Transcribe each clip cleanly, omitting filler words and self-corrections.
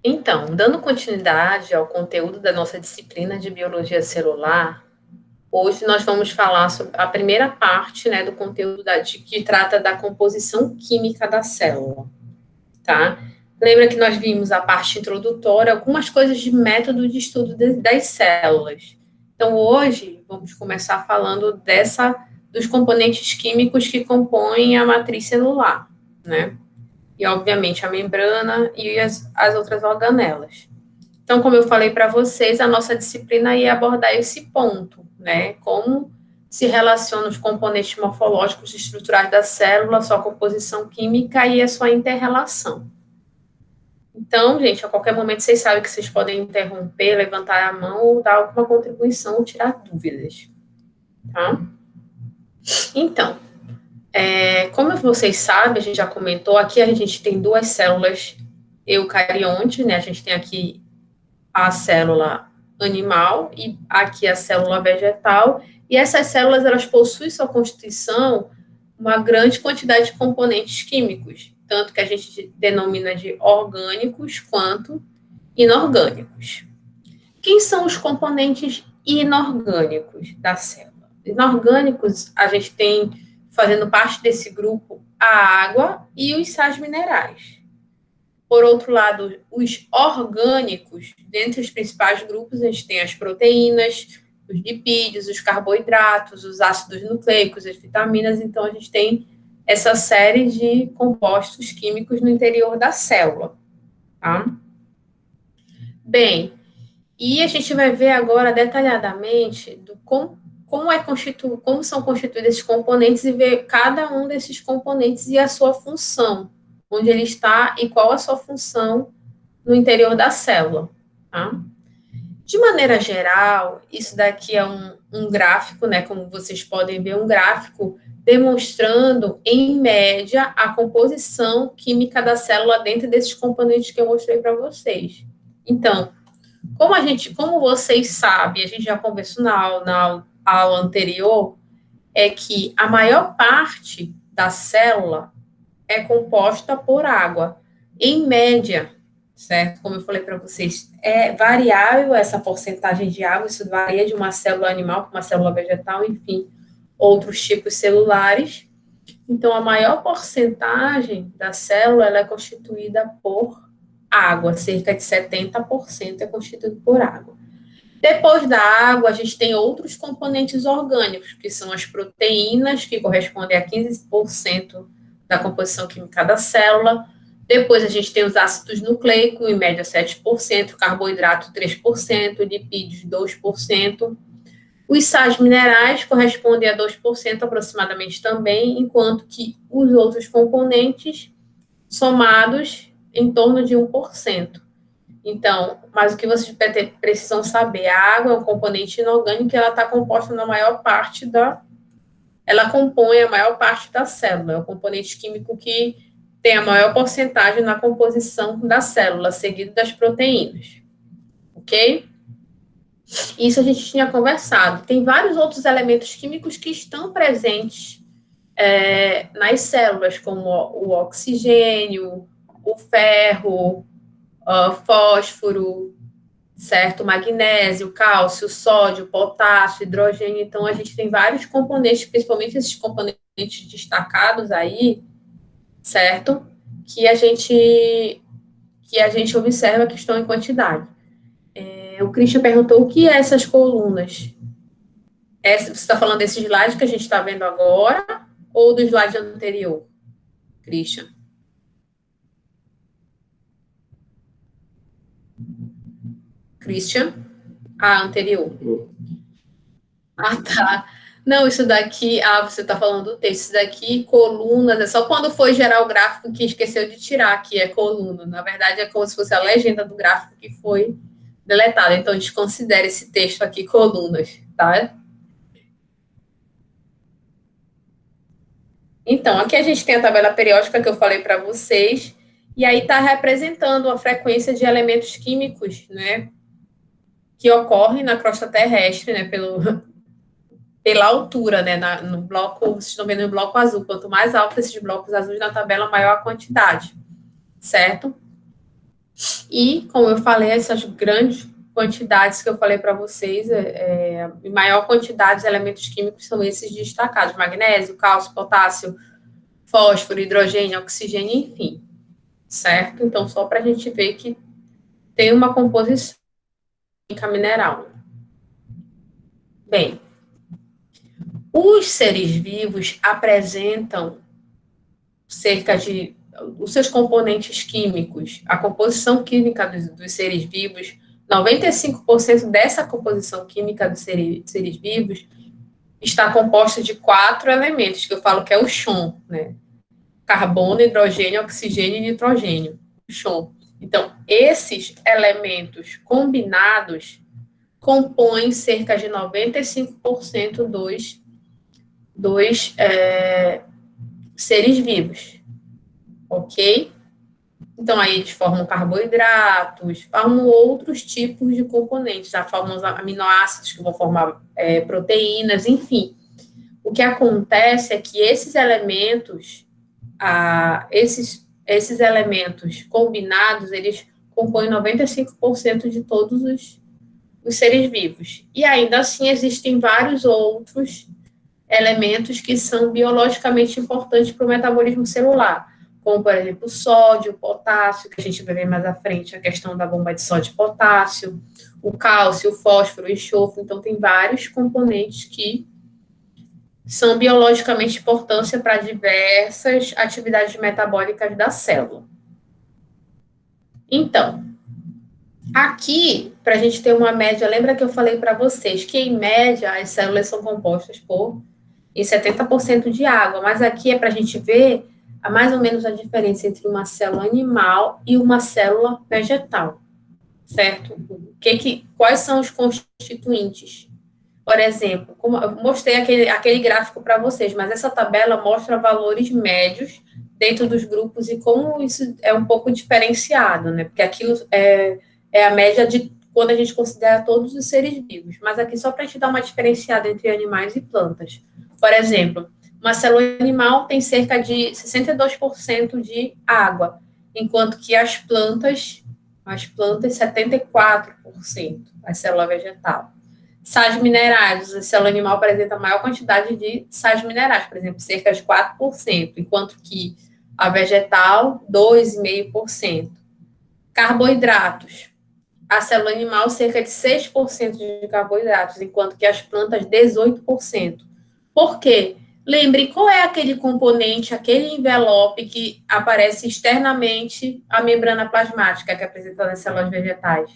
Então, dando continuidade ao conteúdo da nossa disciplina de biologia celular, hoje nós vamos falar sobre a primeira parte, né, do conteúdo que trata da composição química da célula, tá? Lembra que nós vimos a parte introdutória, algumas coisas de método de estudo das células. Então, hoje, vamos começar falando dos componentes químicos que compõem a matriz celular, né? E, obviamente, a membrana e as outras organelas. Então, como eu falei para vocês, a nossa disciplina ia abordar esse ponto, né? Como se relacionam os componentes morfológicos e estruturais da célula, sua composição química e a sua interrelação. Então, gente, a qualquer momento vocês sabem que vocês podem interromper, levantar a mão ou dar alguma contribuição ou tirar dúvidas, tá? Então, como vocês sabem, a gente já comentou, aqui a gente tem duas células eucariontes, né? A gente tem aqui a célula animal e aqui a célula vegetal, e essas células, elas possuem sua constituição uma grande quantidade de componentes químicos, tanto que a gente denomina de orgânicos quanto inorgânicos. Quem são os componentes inorgânicos da célula? Inorgânicos, a gente tem, fazendo parte desse grupo, a água e os sais minerais. Por outro lado, os orgânicos, dentre os principais grupos, a gente tem as proteínas, os lipídios, os carboidratos, os ácidos nucleicos, as vitaminas. Então, a gente tem essa série de compostos químicos no interior da célula. Tá? Bem, e a gente vai ver agora detalhadamente como são constituídos esses componentes e ver cada um desses componentes e a sua função, onde ele está e qual a sua função no interior da célula. Tá? De maneira geral, isso daqui é um gráfico, né? Como vocês podem ver, um gráfico demonstrando, em média, a composição química da célula dentro desses componentes que eu mostrei para vocês. Então, como vocês sabem, a gente já conversou na aula anterior, é que a maior parte da célula é composta por água, em média, certo? Como eu falei para vocês, é variável essa porcentagem de água, isso varia de uma célula animal para uma célula vegetal, enfim, outros tipos celulares. Então, a maior porcentagem da célula ela é constituída por água, cerca de 70% é constituído por água. Depois da água, a gente tem outros componentes orgânicos, que são as proteínas, que correspondem a 15% da composição química da célula. Depois, a gente tem os ácidos nucleicos, em média 7%, carboidrato 3%, lipídios 2%. Os sais minerais correspondem a 2% aproximadamente também, enquanto que os outros componentes somados em torno de 1%. Então, mas o que vocês precisam saber, a água é um componente inorgânico e ela está composta na maior parte ela compõe a maior parte da célula, é o componente químico que tem a maior porcentagem na composição da célula, seguido das proteínas, ok? Isso a gente tinha conversado. Tem vários outros elementos químicos que estão presentes nas células, como o oxigênio, o ferro, fósforo, certo? Magnésio, cálcio, sódio, potássio, hidrogênio. Então, a gente tem vários componentes, principalmente esses componentes destacados aí, certo? Que a gente observa que estão em quantidade. O Christian perguntou o que é essas colunas. Você está falando desse slide que a gente está vendo agora ou do slide anterior, Christian? Christian? Anterior. Tá. Não, isso daqui, você está falando do texto, isso daqui, colunas, é só quando foi gerar o gráfico que esqueceu de tirar, que é coluna. Na verdade, é como se fosse a legenda do gráfico que foi deletada. Então, a gente considera esse texto aqui colunas, tá? Então, aqui a gente tem a tabela periódica que eu falei para vocês, e aí está representando a frequência de elementos químicos, né, que ocorrem na crosta terrestre, né, pela altura, né, no bloco, vocês estão vendo no bloco azul, quanto mais alto esses blocos azuis na tabela, maior a quantidade, certo? E, como eu falei, essas grandes quantidades que eu falei para vocês, em maior quantidade de elementos químicos são esses destacados: magnésio, cálcio, potássio, fósforo, hidrogênio, oxigênio, enfim, certo? Então, só para a gente ver que tem uma composição química mineral. Bem, os seres vivos apresentam cerca de os seus componentes químicos, a composição química dos seres vivos, 95% dessa composição química dos seres vivos está composta de 4 elementos, que eu falo que é o chão, né? Carbono, hidrogênio, oxigênio e nitrogênio. O chão. Então, esses elementos combinados compõem cerca de 95% dos seres vivos, ok? Então, aí eles formam carboidratos, formam outros tipos de componentes, tá? Formam os aminoácidos que vão formar proteínas, enfim. O que acontece é que esses elementos, esses elementos combinados, eles compõem 95% de todos os seres vivos. E ainda assim existem vários outros elementos que são biologicamente importantes para o metabolismo celular, como, por exemplo, o sódio, o potássio, que a gente vai ver mais à frente, a questão da bomba de sódio e potássio, o cálcio, o fósforo, o enxofre. Então, tem vários componentes que são biologicamente importantes para diversas atividades metabólicas da célula. Então, aqui, para a gente ter uma média, lembra que eu falei para vocês que, em média, as células são compostas por em 70% de água, mas aqui é para a gente ver mais ou menos a diferença entre uma célula animal e uma célula vegetal, certo? Quais são os constituintes? Por exemplo, como eu mostrei aquele gráfico para vocês, mas essa tabela mostra valores médios dentro dos grupos e como isso é um pouco diferenciado, né? Porque aquilo é a média de quando a gente considera todos os seres vivos. Mas aqui só para a gente dar uma diferenciada entre animais e plantas. Por exemplo, uma célula animal tem cerca de 62% de água, enquanto que as plantas 74%, a célula vegetal. Sais minerais, a célula animal apresenta maior quantidade de sais minerais, por exemplo, cerca de 4%, enquanto que a vegetal, 2,5%. Carboidratos, a célula animal, cerca de 6% de carboidratos, enquanto que as plantas, 18%. Por quê? Lembre, qual é aquele componente, aquele envelope que aparece externamente à membrana plasmática que é apresentada nas células vegetais?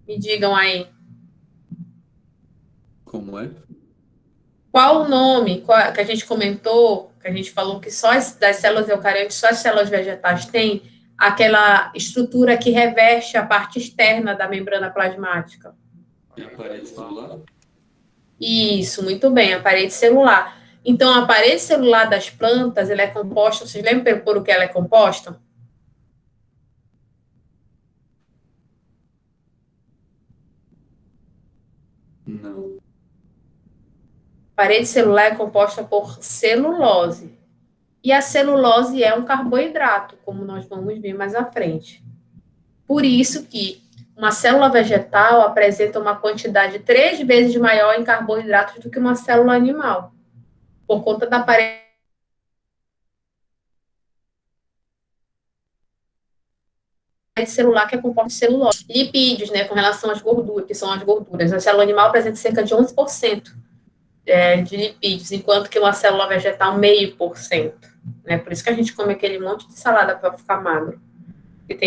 Me digam aí. Como é? Qual o nome que a gente comentou, que a gente falou que só das células eucariotas, só as células vegetais têm aquela estrutura que reveste a parte externa da membrana plasmática? E a parede celular? Isso, muito bem, a parede celular. Então, a parede celular das plantas, ela é composta, vocês lembram por o que ela é composta? Não. A parede celular é composta por celulose. E a celulose é um carboidrato, como nós vamos ver mais à frente. Por isso que uma célula vegetal apresenta uma quantidade 3 vezes maior em carboidratos do que uma célula animal, por conta da parede celular que é composta de celulose. Lipídios, né, com relação às gorduras, que são as gorduras. A célula animal apresenta cerca de 11% de lipídios, enquanto que uma célula vegetal, 0,5%. Né? Por isso que a gente come aquele monte de salada para ficar magro. E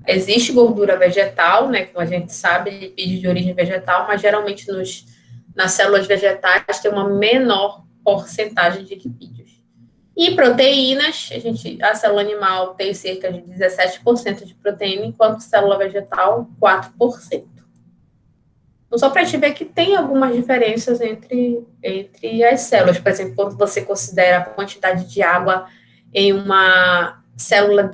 existe gordura vegetal, né, como a gente sabe, lipídios de origem vegetal, mas geralmente nas células vegetais tem uma menor porcentagem de lipídios. E proteínas, a célula animal tem cerca de 17% de proteína, enquanto a célula vegetal, 4%. Então, só para a gente ver que tem algumas diferenças entre as células. Por exemplo, quando você considera a quantidade de água em uma célula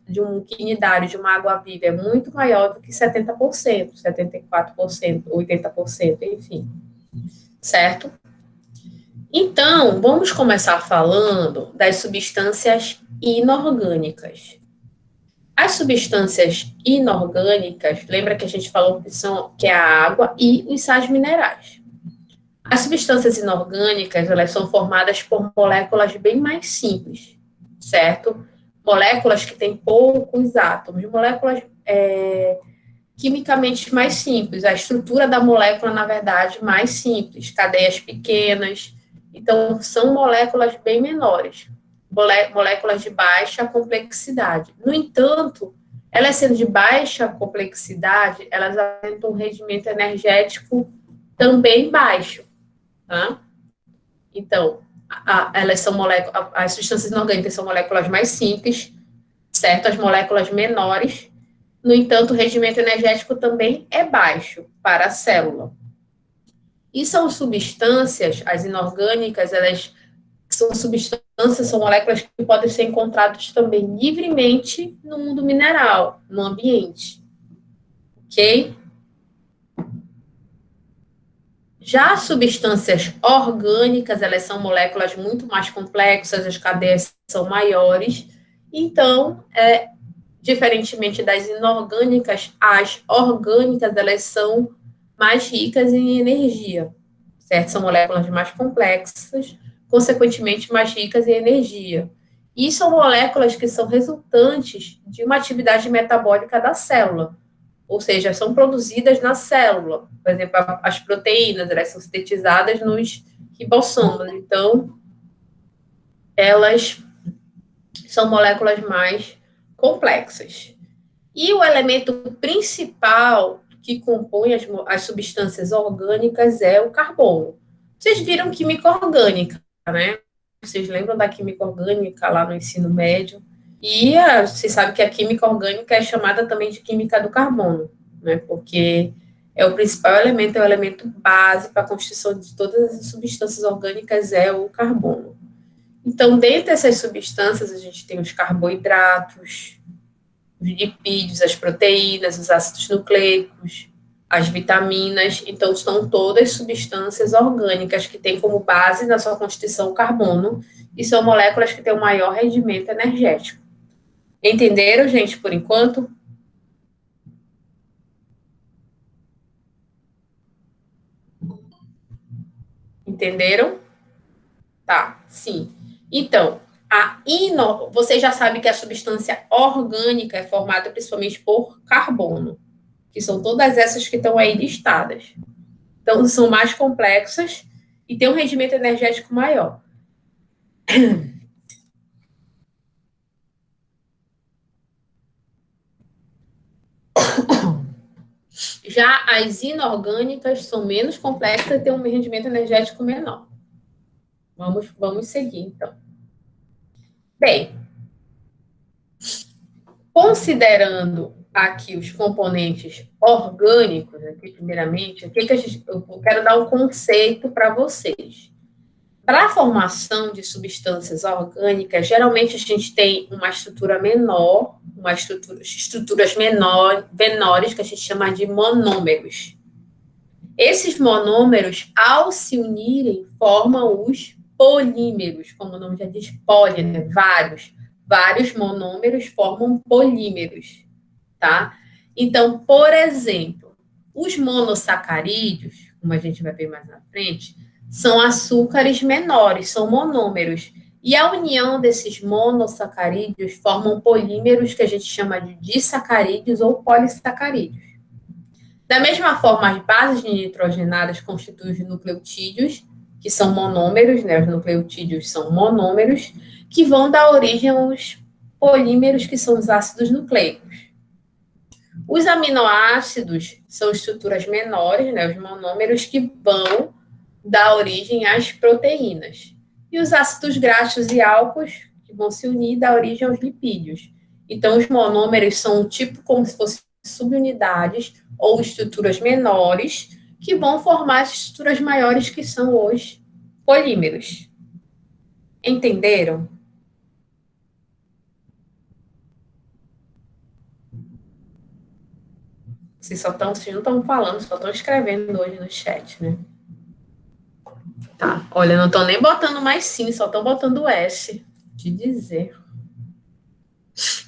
de um quinidário, de uma água viva, é muito maior do que 70%, 74%, 80%, enfim. Certo? Então, vamos começar falando das substâncias inorgânicas. As substâncias inorgânicas, lembra que a gente falou que é a água e os sais minerais. As substâncias inorgânicas, elas são formadas por moléculas bem mais simples, certo? Moléculas que têm poucos átomos, moléculas quimicamente mais simples. A estrutura da molécula, na verdade, mais simples, cadeias pequenas. Então, são moléculas bem menores, moléculas de baixa complexidade. No entanto, elas sendo de baixa complexidade, elas apresentam um rendimento energético também baixo, tá? Então, elas são moléculas, as substâncias inorgânicas são moléculas mais simples, certo? As moléculas menores. No entanto, o rendimento energético também é baixo para a célula. E são substâncias, as inorgânicas, elas são substâncias, são moléculas que podem ser encontradas também livremente no mundo mineral, no ambiente. Ok? Já as substâncias orgânicas, elas são moléculas muito mais complexas, as cadeias são maiores, então, diferentemente das inorgânicas, as orgânicas, elas são mais ricas em energia, certo? São moléculas mais complexas, consequentemente mais ricas em energia. E são moléculas que são resultantes de uma atividade metabólica da célula, ou seja, são produzidas na célula. Por exemplo, as proteínas, elas são sintetizadas nos ribossomos, então elas são moléculas mais complexas. E o elemento principal que compõe as substâncias orgânicas é o carbono. Vocês viram química orgânica, né? Vocês lembram da química orgânica lá no ensino médio? E você sabe que a química orgânica é chamada também de química do carbono, né? Porque é o principal elemento, é o elemento base para a constituição de todas as substâncias orgânicas, é o carbono. Então, dentre essas substâncias, a gente tem os carboidratos, os lipídios, as proteínas, os ácidos nucleicos, as vitaminas. Então, são todas substâncias orgânicas que têm como base na sua constituição o carbono e são moléculas que têm o maior rendimento energético. Entenderam, gente, por enquanto? Entenderam? Tá, sim. Então, você já sabe que a substância orgânica é formada principalmente por carbono, que são todas essas que estão aí listadas. Então, são mais complexas e têm um rendimento energético maior. Já as inorgânicas são menos complexas e têm um rendimento energético menor. Vamos seguir, então. Bem, considerando aqui os componentes orgânicos, aqui, primeiramente, eu quero dar um conceito para vocês. Para a formação de substâncias orgânicas, geralmente a gente tem uma estrutura menor, estruturas menores, que a gente chama de monômeros. Esses monômeros, ao se unirem, formam os polímeros, como o nome já diz, poli, né? Vários monômeros formam polímeros, tá? Então, por exemplo, os monossacarídeos, como a gente vai ver mais na frente, são açúcares menores, são monômeros. E a união desses monossacarídeos formam polímeros que a gente chama de disacarídeos ou polissacarídeos. Da mesma forma, as bases nitrogenadas constituem os nucleotídeos, que são monômeros, né? Os nucleotídeos são monômeros, que vão dar origem aos polímeros, que são os ácidos nucleicos. Os aminoácidos são estruturas menores, né? Os monômeros, que vão dar origem às proteínas. E os ácidos graxos e álcools, que vão se unir e dar origem aos lipídios. Então, os monômeros são um tipo como se fossem subunidades ou estruturas menores que vão formar as estruturas maiores, que são os polímeros. Entenderam? Vocês não estão falando, só estão escrevendo hoje no chat, né? Tá, olha, não estão nem botando mais sim, só estão botando S, te dizer.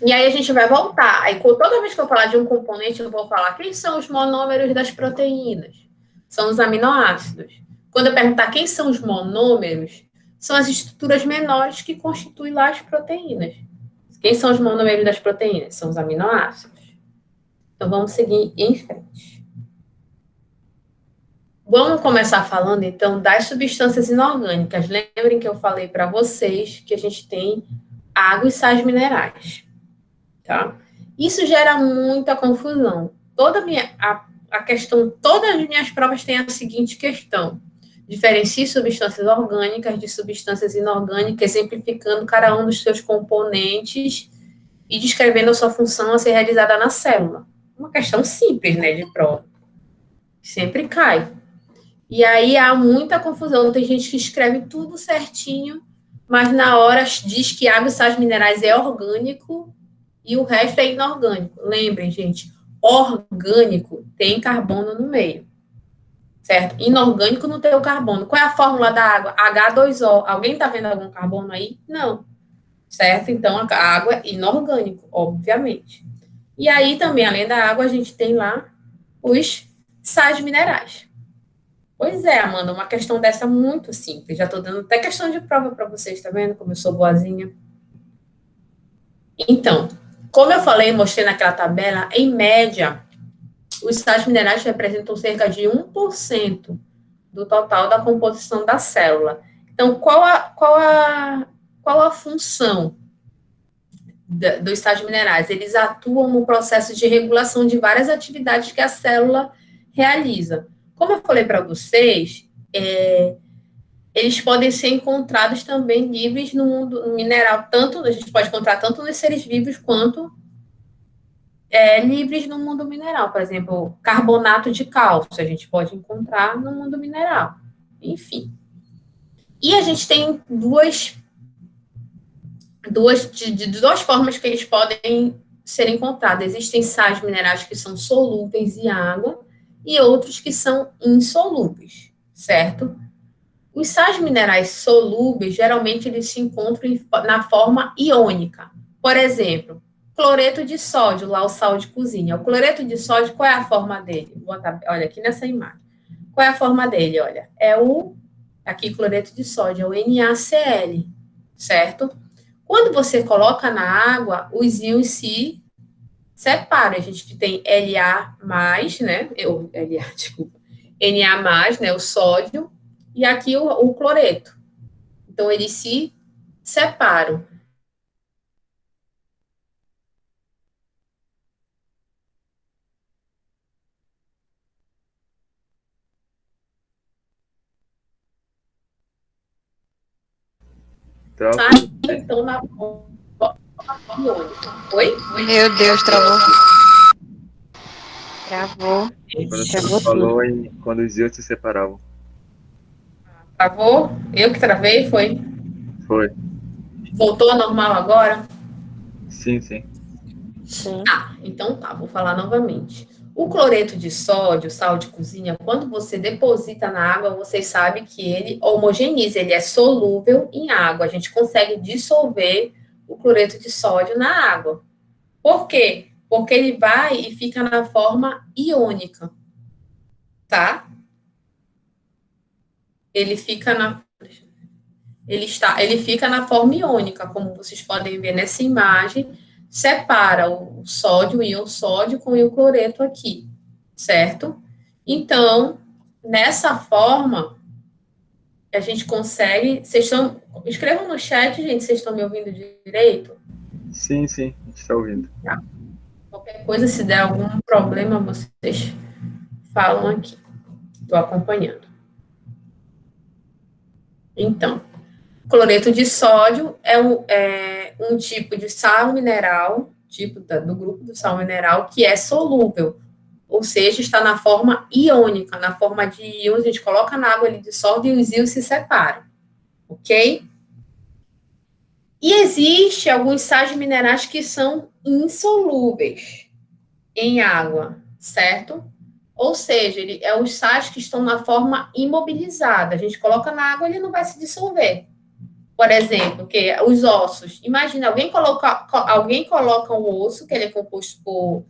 E aí a gente vai voltar. Aí toda vez que eu falar de um componente, eu vou falar quem são os monômeros das proteínas. São os aminoácidos. Quando eu perguntar quem são os monômeros, são as estruturas menores que constituem lá as proteínas. Quem são os monômeros das proteínas? São os aminoácidos. Então vamos seguir em frente. Vamos começar falando, então, das substâncias inorgânicas. Lembrem que eu falei para vocês que a gente tem água e sais minerais, tá? Isso gera muita confusão. Todas as minhas provas têm a seguinte questão: diferencie substâncias orgânicas de substâncias inorgânicas, exemplificando cada um dos seus componentes e descrevendo a sua função a ser realizada na célula. Uma questão simples, né, de prova. Sempre cai. E aí há muita confusão. Tem gente que escreve tudo certinho, mas na hora diz que água e sais minerais é orgânico e o resto é inorgânico. Lembrem, gente, orgânico tem carbono no meio, certo? Inorgânico não tem o carbono. Qual é a fórmula da água? H2O. Alguém está vendo algum carbono aí? Não. Certo? Então, a água é inorgânico, obviamente. E aí também, além da água, a gente tem lá os sais minerais. Pois é, Amanda, uma questão dessa muito simples. Já estou dando até questão de prova para vocês, tá vendo como eu sou boazinha? Então, como eu falei, mostrei naquela tabela, em média, os sais minerais representam cerca de 1% do total da composição da célula. Então, qual a função dos sais minerais? Eles atuam no processo de regulação de várias atividades que a célula realiza. Como eu falei para vocês, eles podem ser encontrados também livres no mundo mineral, a gente pode encontrar tanto nos seres vivos quanto livres no mundo mineral. Por exemplo, carbonato de cálcio, a gente pode encontrar no mundo mineral. Enfim. E a gente tem duas formas que eles podem ser encontrados. Existem sais minerais que são solúveis em água e outros que são insolúveis, certo? Os sais minerais solúveis, geralmente, eles se encontram na forma iônica. Por exemplo, cloreto de sódio, lá o sal de cozinha. O cloreto de sódio, qual é a forma dele? Vou botar, olha, aqui nessa imagem. Qual é a forma dele? Olha, aqui, cloreto de sódio, é o NaCl, certo? Quando você coloca na água, os íons se separam. A gente tem La+, né? Desculpa. Na+, né? O sódio, e aqui o cloreto. Então, eles se separam. Travou. Então, na forma iônica. Oi? Meu Deus, travou. Travou. Quando Travou você falou, tudo. aí, quando os íons se separavam. Travou? Eu que travei, foi? Foi. Voltou ao normal agora? Sim, sim. Sim. Então tá, vou falar novamente. O cloreto de sódio, sal de cozinha, quando você deposita na água, vocês sabem que ele homogeneiza, ele é solúvel em água. A gente consegue dissolver o cloreto de sódio na água. Por quê? Porque ele vai e fica na forma iônica, tá? Ele fica na forma iônica, como vocês podem ver nessa imagem, separa o sódio, o íon sódio com o íon cloreto aqui, certo? Então, nessa forma, a gente consegue. Escrevam no chat, gente, vocês estão me ouvindo direito? Sim, sim, a gente está ouvindo. Tá. Qualquer coisa, se der algum problema, vocês falam aqui. Estou acompanhando. Então, cloreto de sódio é um tipo de sal mineral, do grupo do sal mineral, que é solúvel, ou seja, está na forma iônica, na forma de íons, a gente coloca na água, ele dissolve e os íons se separam, ok? E existe alguns sais minerais que são insolúveis em água, certo? Ou seja, ele é os sais que estão na forma imobilizada, a gente coloca na água, ele não vai se dissolver. Por exemplo, que os ossos. Imagina, alguém coloca um osso, que ele é composto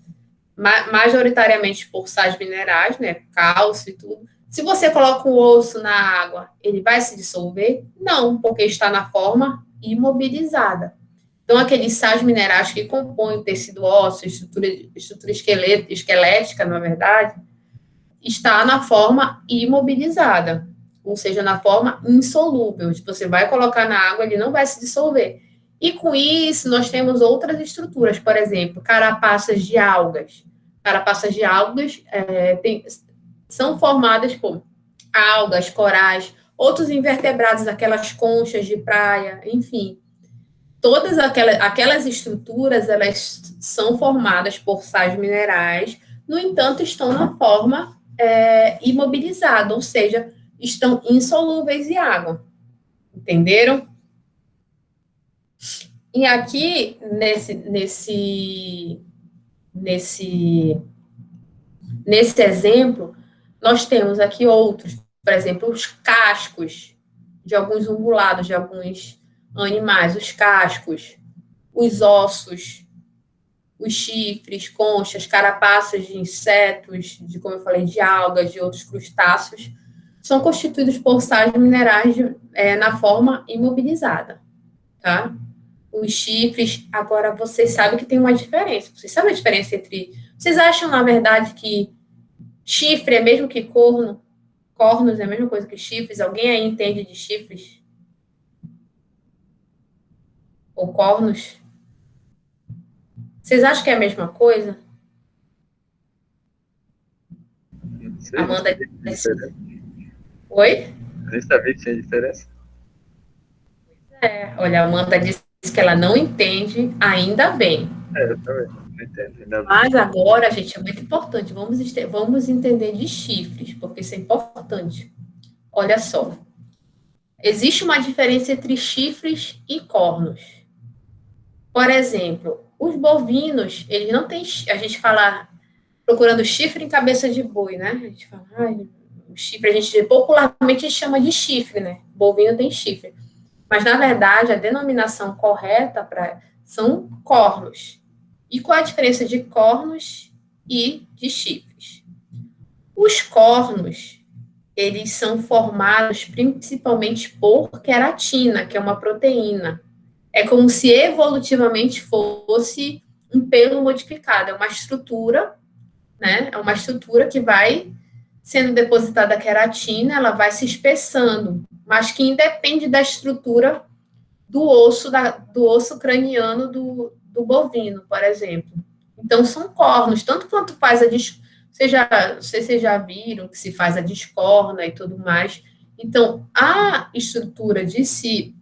majoritariamente por sais minerais, né? Cálcio e tudo. Se você coloca um osso na água, ele vai se dissolver? Não, porque está na forma imobilizada. Então, aqueles sais minerais que compõem o tecido ósseo, estrutura esquelética, na verdade, está na forma imobilizada, ou seja, na forma insolúvel. Você vai colocar na água, ele não vai se dissolver. E com isso, nós temos outras estruturas, por exemplo, carapaças de algas. Carapaças de algas são formadas por algas, corais, outros invertebrados, aquelas conchas de praia, enfim. Todas aquelas estruturas, elas são formadas por sais minerais, no entanto, estão na forma imobilizada, ou seja, estão insolúveis em água. Entenderam? E aqui, nesse exemplo, nós temos aqui outros, por exemplo, os cascos de alguns ungulados, de alguns animais, os cascos, os ossos, os chifres, conchas, carapaças de insetos, como eu falei, de algas, de outros crustáceos, são constituídos por sais minerais na forma imobilizada, tá? Os chifres, agora vocês sabem que tem uma diferença. Vocês sabem a diferença entre... Vocês acham, na verdade, que chifre é mesmo que corno? Cornos é a mesma coisa que chifres? Alguém aí entende de chifres? Ou cornos? Vocês acham que é a mesma coisa? Não sei, Amanda disse. Oi? nem sabia que tinha diferença. Olha, a Amanda disse que ela não entende, ainda bem. Eu também não entendo. Ainda bem. Mas agora, gente, é muito importante. Vamos entender de chifres, porque isso é importante. Olha só. Existe uma diferença entre chifres e cornos. Por exemplo, os bovinos, eles não têm... A gente fala procurando chifre em cabeça de boi, né? A gente fala, o chifre, popularmente chama de chifre, né? Bovino tem chifre. Mas, na verdade, a denominação correta são cornos. E qual a diferença de cornos e de chifres? Os cornos, eles são formados principalmente por queratina, que é uma proteína. É como se evolutivamente fosse um pelo modificado. É uma estrutura, né? É uma estrutura que vai sendo depositada a queratina, ela vai se espessando, mas que independe da estrutura do osso craniano do bovino, por exemplo. Então, são cornos, tanto quanto faz não sei se vocês já viram que se faz a descorna e tudo mais. Então, a estrutura de se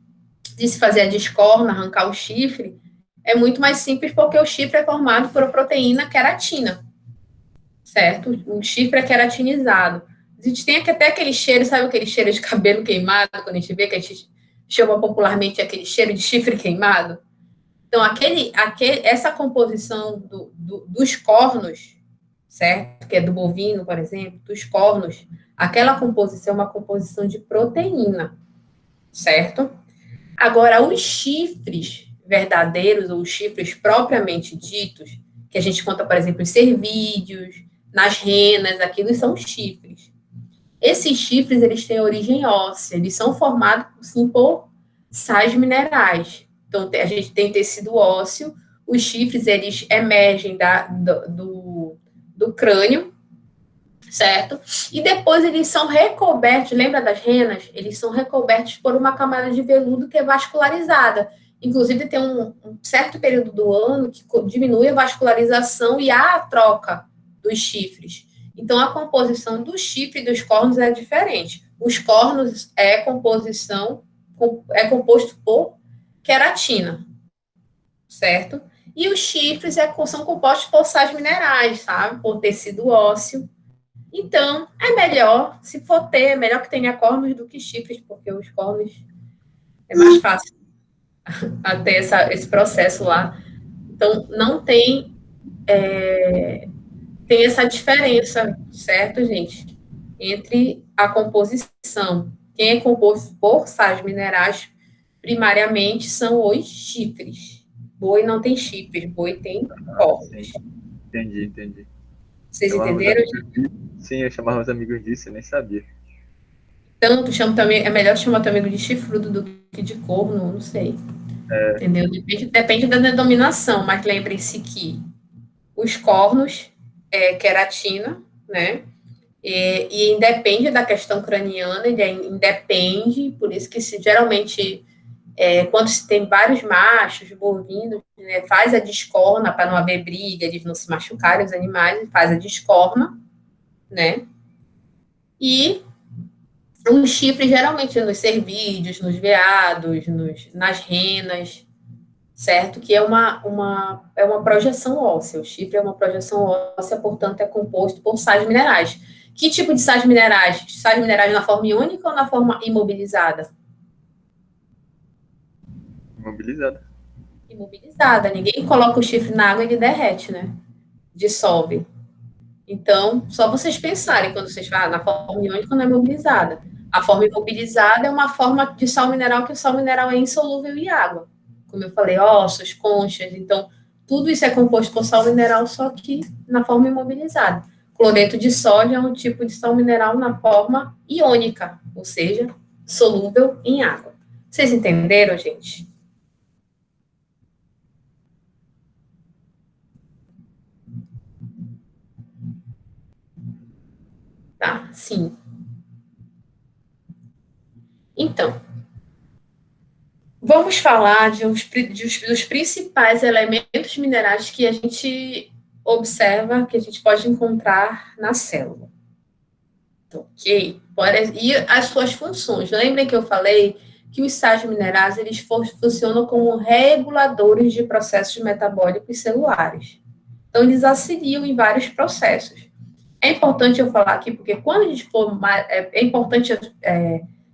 fazer a descorna, arrancar o chifre, é muito mais simples porque o chifre é formado por a proteína queratina, certo? O chifre é queratinizado. A gente tem até aquele cheiro, sabe aquele cheiro de cabelo queimado, quando a gente vê, que a gente chama popularmente aquele cheiro de chifre queimado? Então, essa composição dos cornos, certo? Que é do bovino, por exemplo, dos cornos, aquela composição é uma composição de proteína, certo? Agora, os chifres verdadeiros, ou os chifres propriamente ditos, que a gente conta, por exemplo, em cervídeos, nas renas, aquilo são chifres. Esses chifres, eles têm origem óssea, eles são formados, sim, por sais minerais. Então, a gente tem tecido ósseo, os chifres, eles emergem do crânio, certo? E depois eles são recobertos, lembra das renas? Eles são recobertos por uma camada de veludo que é vascularizada. Inclusive, tem um certo período do ano que diminui a vascularização e há a troca dos chifres. Então, a composição do chifre e dos cornos é diferente. Os cornos é composto por queratina, certo? E os chifres são compostos por sais minerais, sabe? Por tecido ósseo. Então, é melhor, se for ter, é melhor que tenha cornos do que chifres, porque os cornos é mais fácil até esse processo lá. Então, não tem essa diferença, certo, gente? Entre a composição. Quem é composto por sais minerais primariamente, são os chifres. Boi não tem chifres, boi tem cornos. Entendi. Vocês Chamava os entenderam? amigos disso. Sim, eu chamava os amigos disso, eu nem sabia. Tanto chamo também, é melhor chamar teu amigo de chifrudo do que de corno, não sei. Entendeu? Depende da denominação, mas lembrem-se que os cornos é queratina, né? E independe da questão craniana, ele independe, por isso que geralmente, quando se tem vários machos bovinos, né, faz a descorna para não haver briga, eles não se machucarem, os animais, faz a descorna, né? E os chifres, geralmente, nos cervídeos, nos veados, nas renas, certo? Que é uma projeção óssea. O chifre é uma projeção óssea, portanto, é composto por sais minerais. Que tipo de sais minerais? Sais minerais na forma iônica ou na forma imobilizada? Imobilizada. Imobilizada. Ninguém coloca o chifre na água e ele derrete, né? Dissolve. Então, só vocês pensarem quando vocês falam na forma iônica ou na imobilizada. A forma imobilizada é uma forma de sal mineral, que o sal mineral é insolúvel em água. Como eu falei, ossos, conchas. Então, tudo isso é composto por sal mineral, só que na forma imobilizada. Cloreto de sódio é um tipo de sal mineral na forma iônica, ou seja, solúvel em água. Vocês entenderam, gente? Tá, sim. Então, vamos falar dos principais elementos minerais que a gente observa, que a gente pode encontrar na célula. Ok? E as suas funções. Lembrem que eu falei que os sais minerais, eles funcionam como reguladores de processos metabólicos celulares. Então, eles auxiliam em vários processos. É importante eu falar aqui, porque quando a gente for mais, é importante,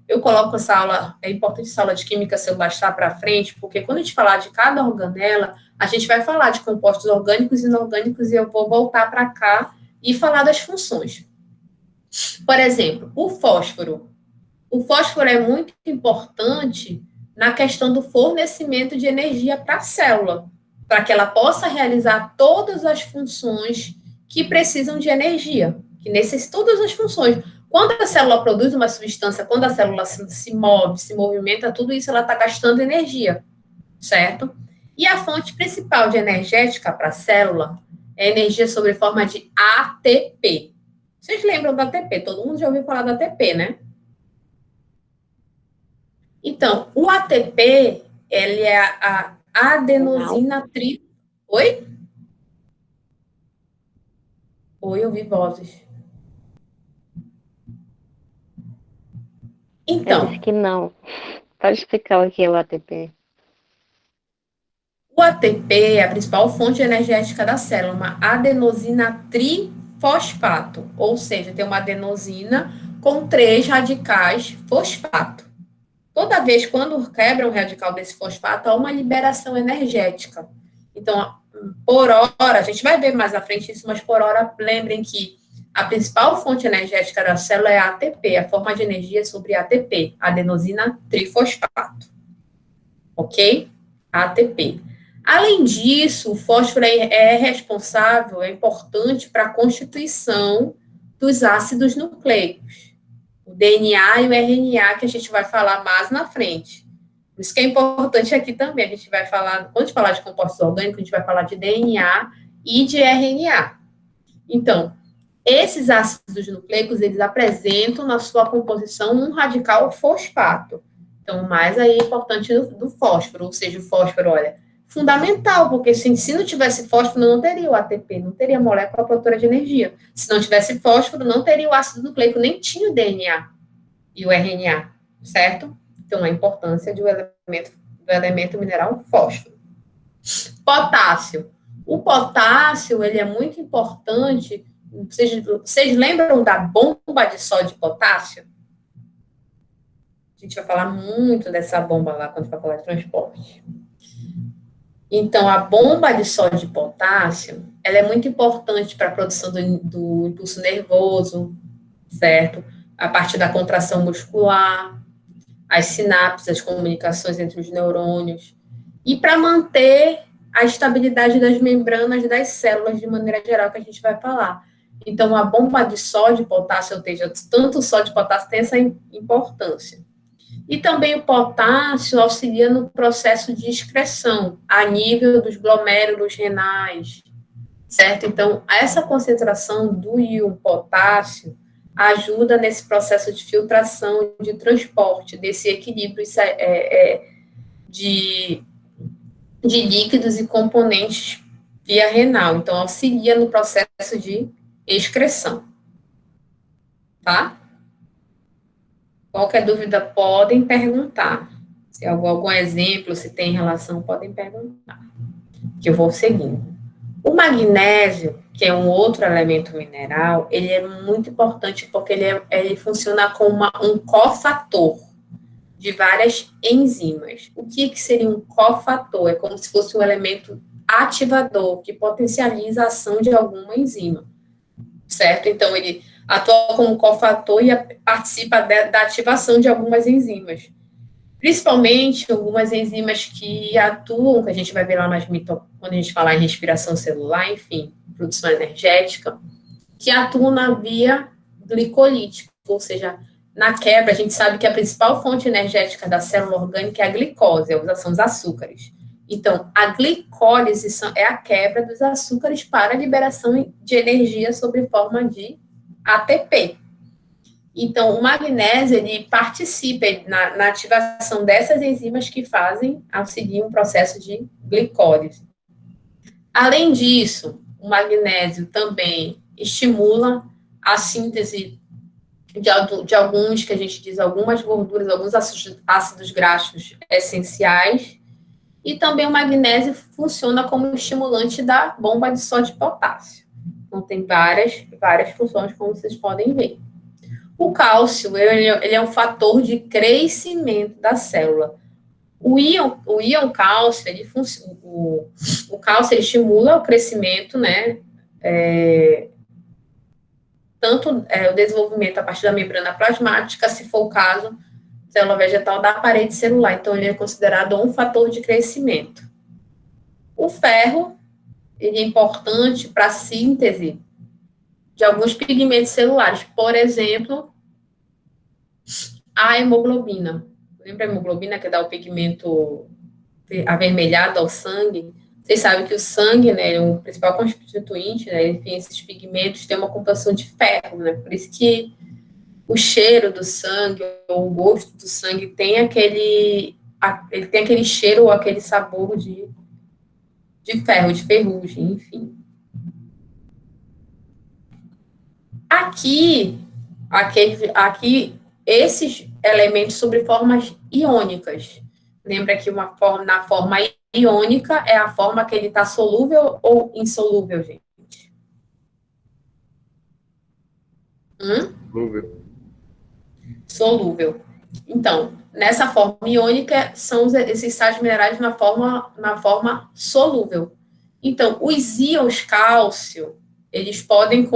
eu coloco essa aula, é importante essa aula de química celular estar para frente, porque quando a gente falar de cada organela, a gente vai falar de compostos orgânicos e inorgânicos, e eu vou voltar para cá e falar das funções. Por exemplo, o fósforo. O fósforo é muito importante na questão do fornecimento de energia para a célula, para que ela possa realizar todas as funções que precisam de energia, que necessitam todas as funções. Quando a célula produz uma substância, quando a célula se move, se movimenta, tudo isso ela está gastando energia, certo? E a fonte principal de energética para a célula é energia sob forma de ATP. Vocês lembram da ATP? Todo mundo já ouviu falar da ATP, né? Então, o ATP, ele é a adenosina tri... Oi? Oi, eu ouvi vozes. Eu Então, disse que não. Pode explicar o que é o ATP? o ATP é a principal fonte energética da célula, uma adenosina trifosfato, ou seja, tem uma adenosina com 3 radicais fosfato. Toda vez quando quebra um radical desse fosfato, há uma liberação energética. Então, por hora, a gente vai ver mais à frente isso, mas por hora, lembrem que a principal fonte energética da célula é a ATP, a forma de energia sobre ATP, adenosina trifosfato. Ok? ATP. Além disso, o fósforo é responsável, é importante para a constituição dos ácidos nucleicos, o DNA e o RNA, que a gente vai falar mais na frente. Por isso que é importante aqui também, a gente vai falar, quando a gente falar de compostos orgânicos, a gente vai falar de DNA e de RNA. Então, esses ácidos nucleicos, eles apresentam na sua composição um radical fosfato. Então, mais aí é importante do fósforo, ou seja, o fósforo, olha, fundamental, porque se não tivesse fósforo, não teria o ATP, não teria a molécula produtora de energia. Se não tivesse fósforo, não teria o ácido nucleico, nem tinha o DNA e o RNA, certo? Então, a importância do elemento mineral fósforo. Potássio. O potássio, ele é muito importante. Vocês lembram da bomba de sódio de potássio? A gente vai falar muito dessa bomba lá quando vai falar de transporte. Então, a bomba de sódio de potássio, ela é muito importante para a produção do impulso nervoso, certo? A partir da contração muscular. as sinapses, as comunicações entre os neurônios, e para manter a estabilidade das membranas das células, de maneira geral, que a gente vai falar. Então, a bomba de sódio e potássio, ou seja, tanto o sódio e potássio tem essa importância. E também o potássio auxilia no processo de excreção, a nível dos glomérulos renais, certo? Então, essa concentração do íon potássio ajuda nesse processo de filtração, de transporte, desse equilíbrio de líquidos e componentes via renal. Então, auxilia no processo de excreção. Tá? Qualquer dúvida, podem perguntar. Se algum exemplo, se tem relação, podem perguntar. Que eu vou seguindo. O magnésio, que é um outro elemento mineral, ele é muito importante porque ele funciona como um cofator de várias enzimas. O que seria um cofator? É como se fosse um elemento ativador que potencializa a ação de alguma enzima, certo? Então, ele atua como cofator e participa da ativação de algumas enzimas. Principalmente algumas enzimas que atuam, que a gente vai ver lá quando a gente falar em respiração celular, enfim, produção energética, que atuam na via glicolítica, ou seja, na quebra. A gente sabe que a principal fonte energética da célula orgânica é a glicose, são os açúcares. Então, a glicólise é a quebra dos açúcares para a liberação de energia sob forma de ATP. Então, o magnésio, ele participa na ativação dessas enzimas que auxiliam o processo de glicólise. Além disso, o magnésio também estimula a síntese de alguns, que a gente diz, algumas gorduras, alguns ácidos graxos essenciais, e também o magnésio funciona como estimulante da bomba de sódio e potássio. Então, tem várias funções, como vocês podem ver. O cálcio, ele é um fator de crescimento da célula. O íon cálcio, o cálcio, ele estimula o crescimento, né, tanto o desenvolvimento a partir da membrana plasmática, se for o caso, célula vegetal, da parede celular. Então, ele é considerado um fator de crescimento. O ferro, ele é importante para a síntese de alguns pigmentos celulares. Por exemplo, a hemoglobina. Lembra a hemoglobina, que dá o pigmento avermelhado ao sangue? Vocês sabem que o sangue, né, é o principal constituinte, né, enfim, esses pigmentos têm uma composição de ferro, né? Por isso que o cheiro do sangue, ou o gosto do sangue, ele tem aquele cheiro ou aquele sabor de ferro, de ferrugem, enfim. Aqui, esses elementos sobre formas iônicas. Lembra que na forma iônica é a forma que ele está solúvel ou insolúvel, gente? Solúvel. Então, nessa forma iônica, são esses sais minerais na forma solúvel. Então, os íons cálcio, eles podem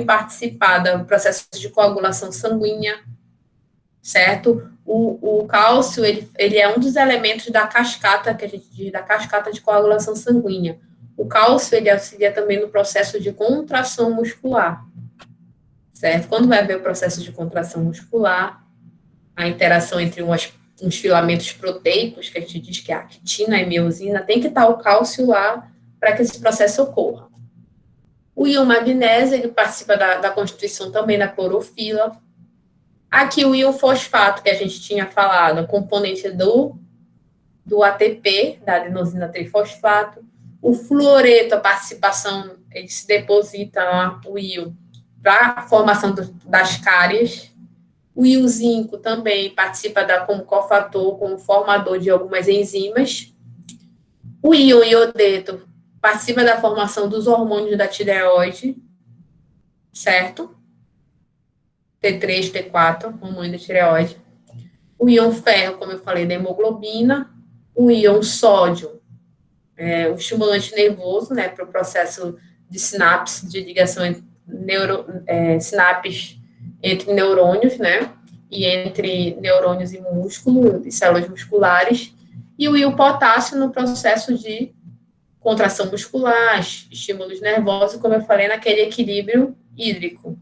participar do processo de coagulação sanguínea, certo? O cálcio, ele é um dos elementos da cascata, que a gente diz, da cascata de coagulação sanguínea. O cálcio, ele auxilia também no processo de contração muscular, certo? Quando vai haver o processo de contração muscular, a interação entre uns filamentos proteicos, que a gente diz que é a actina e miosina, tem que estar o cálcio lá para que esse processo ocorra. O íon magnésio, ele participa da constituição também da clorofila. Aqui o íon fosfato, que a gente tinha falado, componente do ATP, da adenosina trifosfato. O fluoreto, a participação, ele se deposita lá, o íon, para a formação das cárias. O íon zinco também participa como cofator, como formador de algumas enzimas. O íon iodeto participa da formação dos hormônios da tireoide, certo? T3, T4, hormônio da tireoide. O íon ferro, como eu falei, da hemoglobina. O íon sódio, o estimulante nervoso, né, para o processo de sinapse, de ligação entre sinapses entre neurônios, né? e entre neurônios e músculo, e células musculares, e o potássio no processo de contração muscular, estímulos nervosos, como eu falei, naquele equilíbrio hídrico,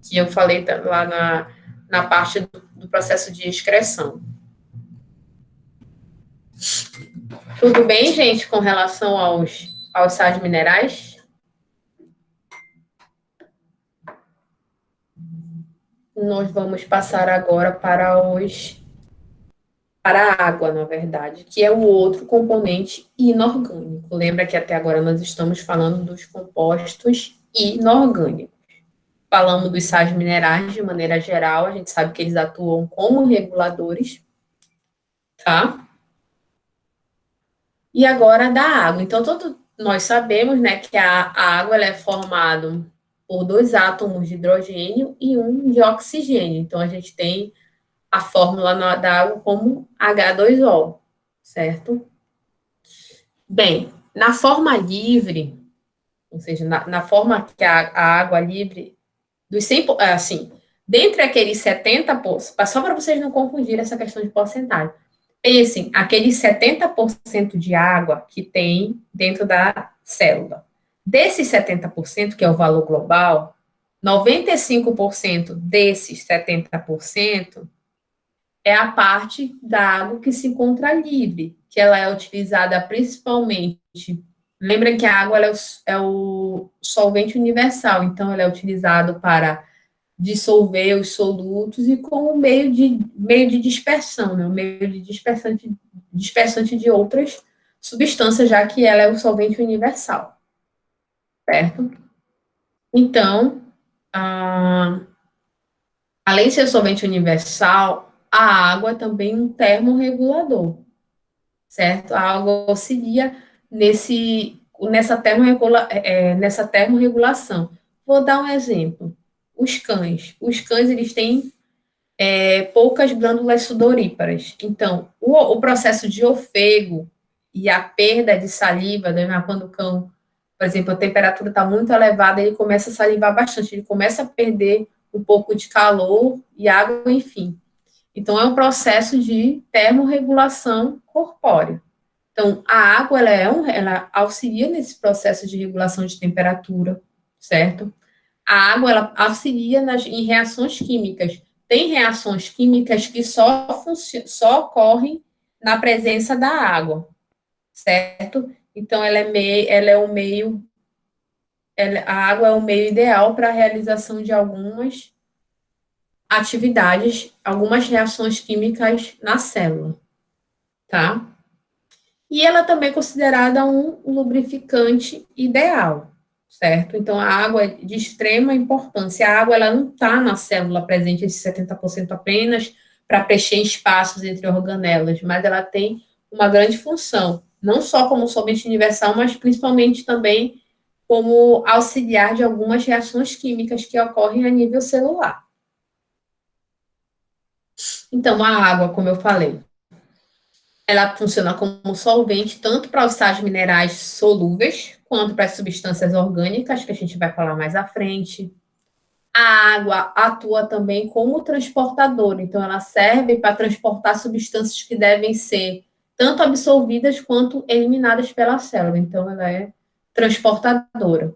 que eu falei lá na parte do processo de excreção. Tudo bem, gente, com relação aos sais minerais? Nós vamos passar agora para a água, na verdade, que é o outro componente inorgânico. Lembra que até agora nós estamos falando dos compostos inorgânicos. Falamos dos sais minerais de maneira geral, a gente sabe que eles atuam como reguladores, tá? E agora da água. Então, nós sabemos, né, que a água ela é formada por 2 átomos de hidrogênio e um de oxigênio. Então, a gente tem a fórmula da água como H2O, certo? Bem, na forma livre, ou seja, na forma que a água livre, dos 100, assim, dentre aqueles 70%, só para vocês não confundirem essa questão de porcentagem, pensem, aqueles 70% de água que tem dentro da célula. Desses 70%, que é o valor global, 95% desses 70% é a parte da água que se encontra livre, que ela é utilizada principalmente. Lembra que a água ela é o solvente universal, então ela é utilizado para dissolver os solutos e como meio de dispersão, né? Um meio de dispersante de outras substâncias, já que ela é o solvente universal, certo? Então, além de ser solvente universal, a água é também um termorregulador, certo? A água auxilia nessa termorregulação. Vou dar um exemplo. Os cães. Os cães, eles têm poucas glândulas sudoríparas. Então, o processo de ofego e a perda de saliva, né, quando o cão, por exemplo, a temperatura está muito elevada, ele começa a salivar bastante, ele começa a perder um pouco de calor e água, enfim. Então, é um processo de termorregulação corpórea. Então, a água, ela auxilia nesse processo de regulação de temperatura, certo? A água, ela auxilia em reações químicas. Tem reações químicas que só ocorrem na presença da água, certo? Então, a água é o meio ideal para a realização de algumas atividades, algumas reações químicas na célula, tá? E ela também é considerada um lubrificante ideal, certo? Então, a água é de extrema importância. A água, ela não está na célula presente, esses 70% apenas, para preencher espaços entre organelas, mas ela tem uma grande função, não só como solvente universal, mas principalmente também como auxiliar de algumas reações químicas que ocorrem a nível celular. Então, a água, como eu falei, ela funciona como solvente tanto para os sais minerais solúveis, quanto para as substâncias orgânicas, que a gente vai falar mais à frente. A água atua também como transportadora, então ela serve para transportar substâncias que devem ser tanto absorvidas quanto eliminadas pela célula, então ela é transportadora,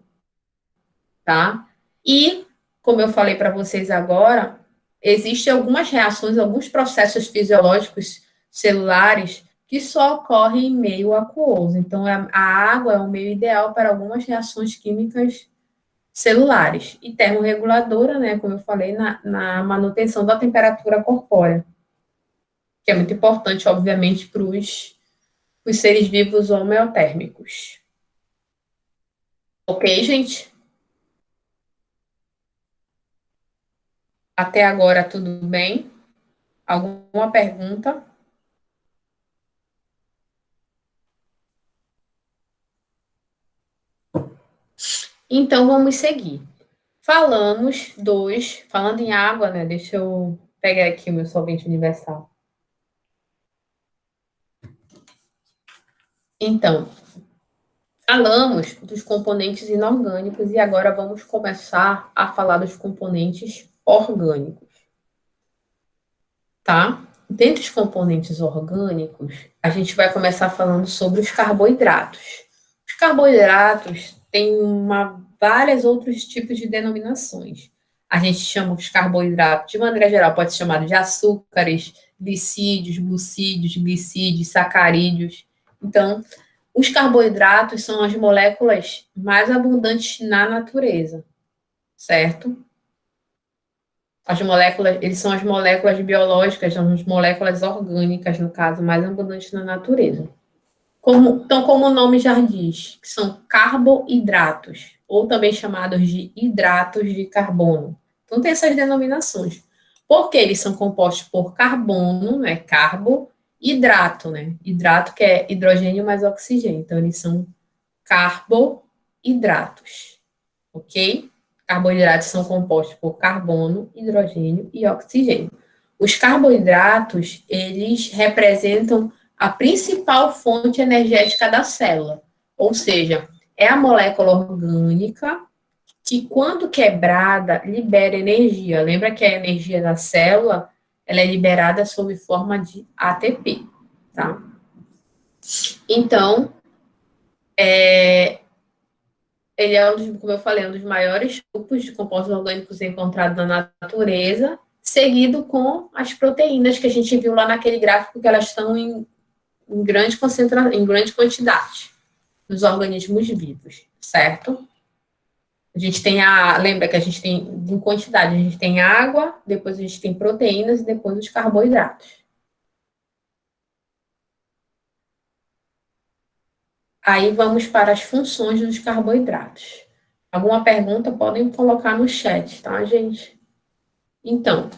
tá? E, como eu falei para vocês agora, existem algumas reações, alguns processos fisiológicos celulares que só ocorrem em meio aquoso. Então, a água é o meio ideal para algumas reações químicas celulares. E termorreguladora, né, como eu falei, na manutenção da temperatura corpórea, que é muito importante, obviamente, para os seres vivos homeotérmicos. Ok, gente? Até agora, tudo bem? Alguma pergunta? Então, vamos seguir. Falando em água, né? Deixa eu pegar aqui o meu solvente universal. Então, falamos dos componentes inorgânicos e agora vamos começar a falar dos componentes orgânicos. tá? Dentre os componentes orgânicos, a gente vai começar falando sobre os carboidratos. Os carboidratos têm vários outros tipos de denominações. A gente chama os carboidratos, de maneira geral, pode ser chamado de açúcares, glicídios, glucídios, glicídios, sacarídeos. Então, os carboidratos são as moléculas mais abundantes na natureza, certo? As moléculas, eles são as moléculas biológicas, são as moléculas orgânicas, no caso, mais abundantes na natureza. Então, como o nome já diz, que são carboidratos, ou também chamados de hidratos de carbono. Então, tem essas denominações. Porque eles são compostos por carbono, né? Carboidrato, né? Hidrato que é hidrogênio mais oxigênio. Então, eles são carboidratos, ok? Carboidratos são compostos por carbono, hidrogênio e oxigênio. Os carboidratos, eles representam a principal fonte energética da célula, ou seja, é a molécula orgânica que, quando quebrada, libera energia. Lembra que a energia da célula, ela é liberada sob forma de ATP, tá? Então, ele é, como eu falei, um dos maiores grupos de compostos orgânicos encontrados na natureza, seguido com as proteínas que a gente viu lá naquele gráfico, que elas estão em grande concentração, em grande quantidade nos organismos vivos, certo? A gente tem lembra que a gente tem, em quantidade, a gente tem água, depois a gente tem proteínas e depois os carboidratos. Aí vamos para as funções dos carboidratos. Alguma pergunta podem colocar no chat, tá, gente? Então,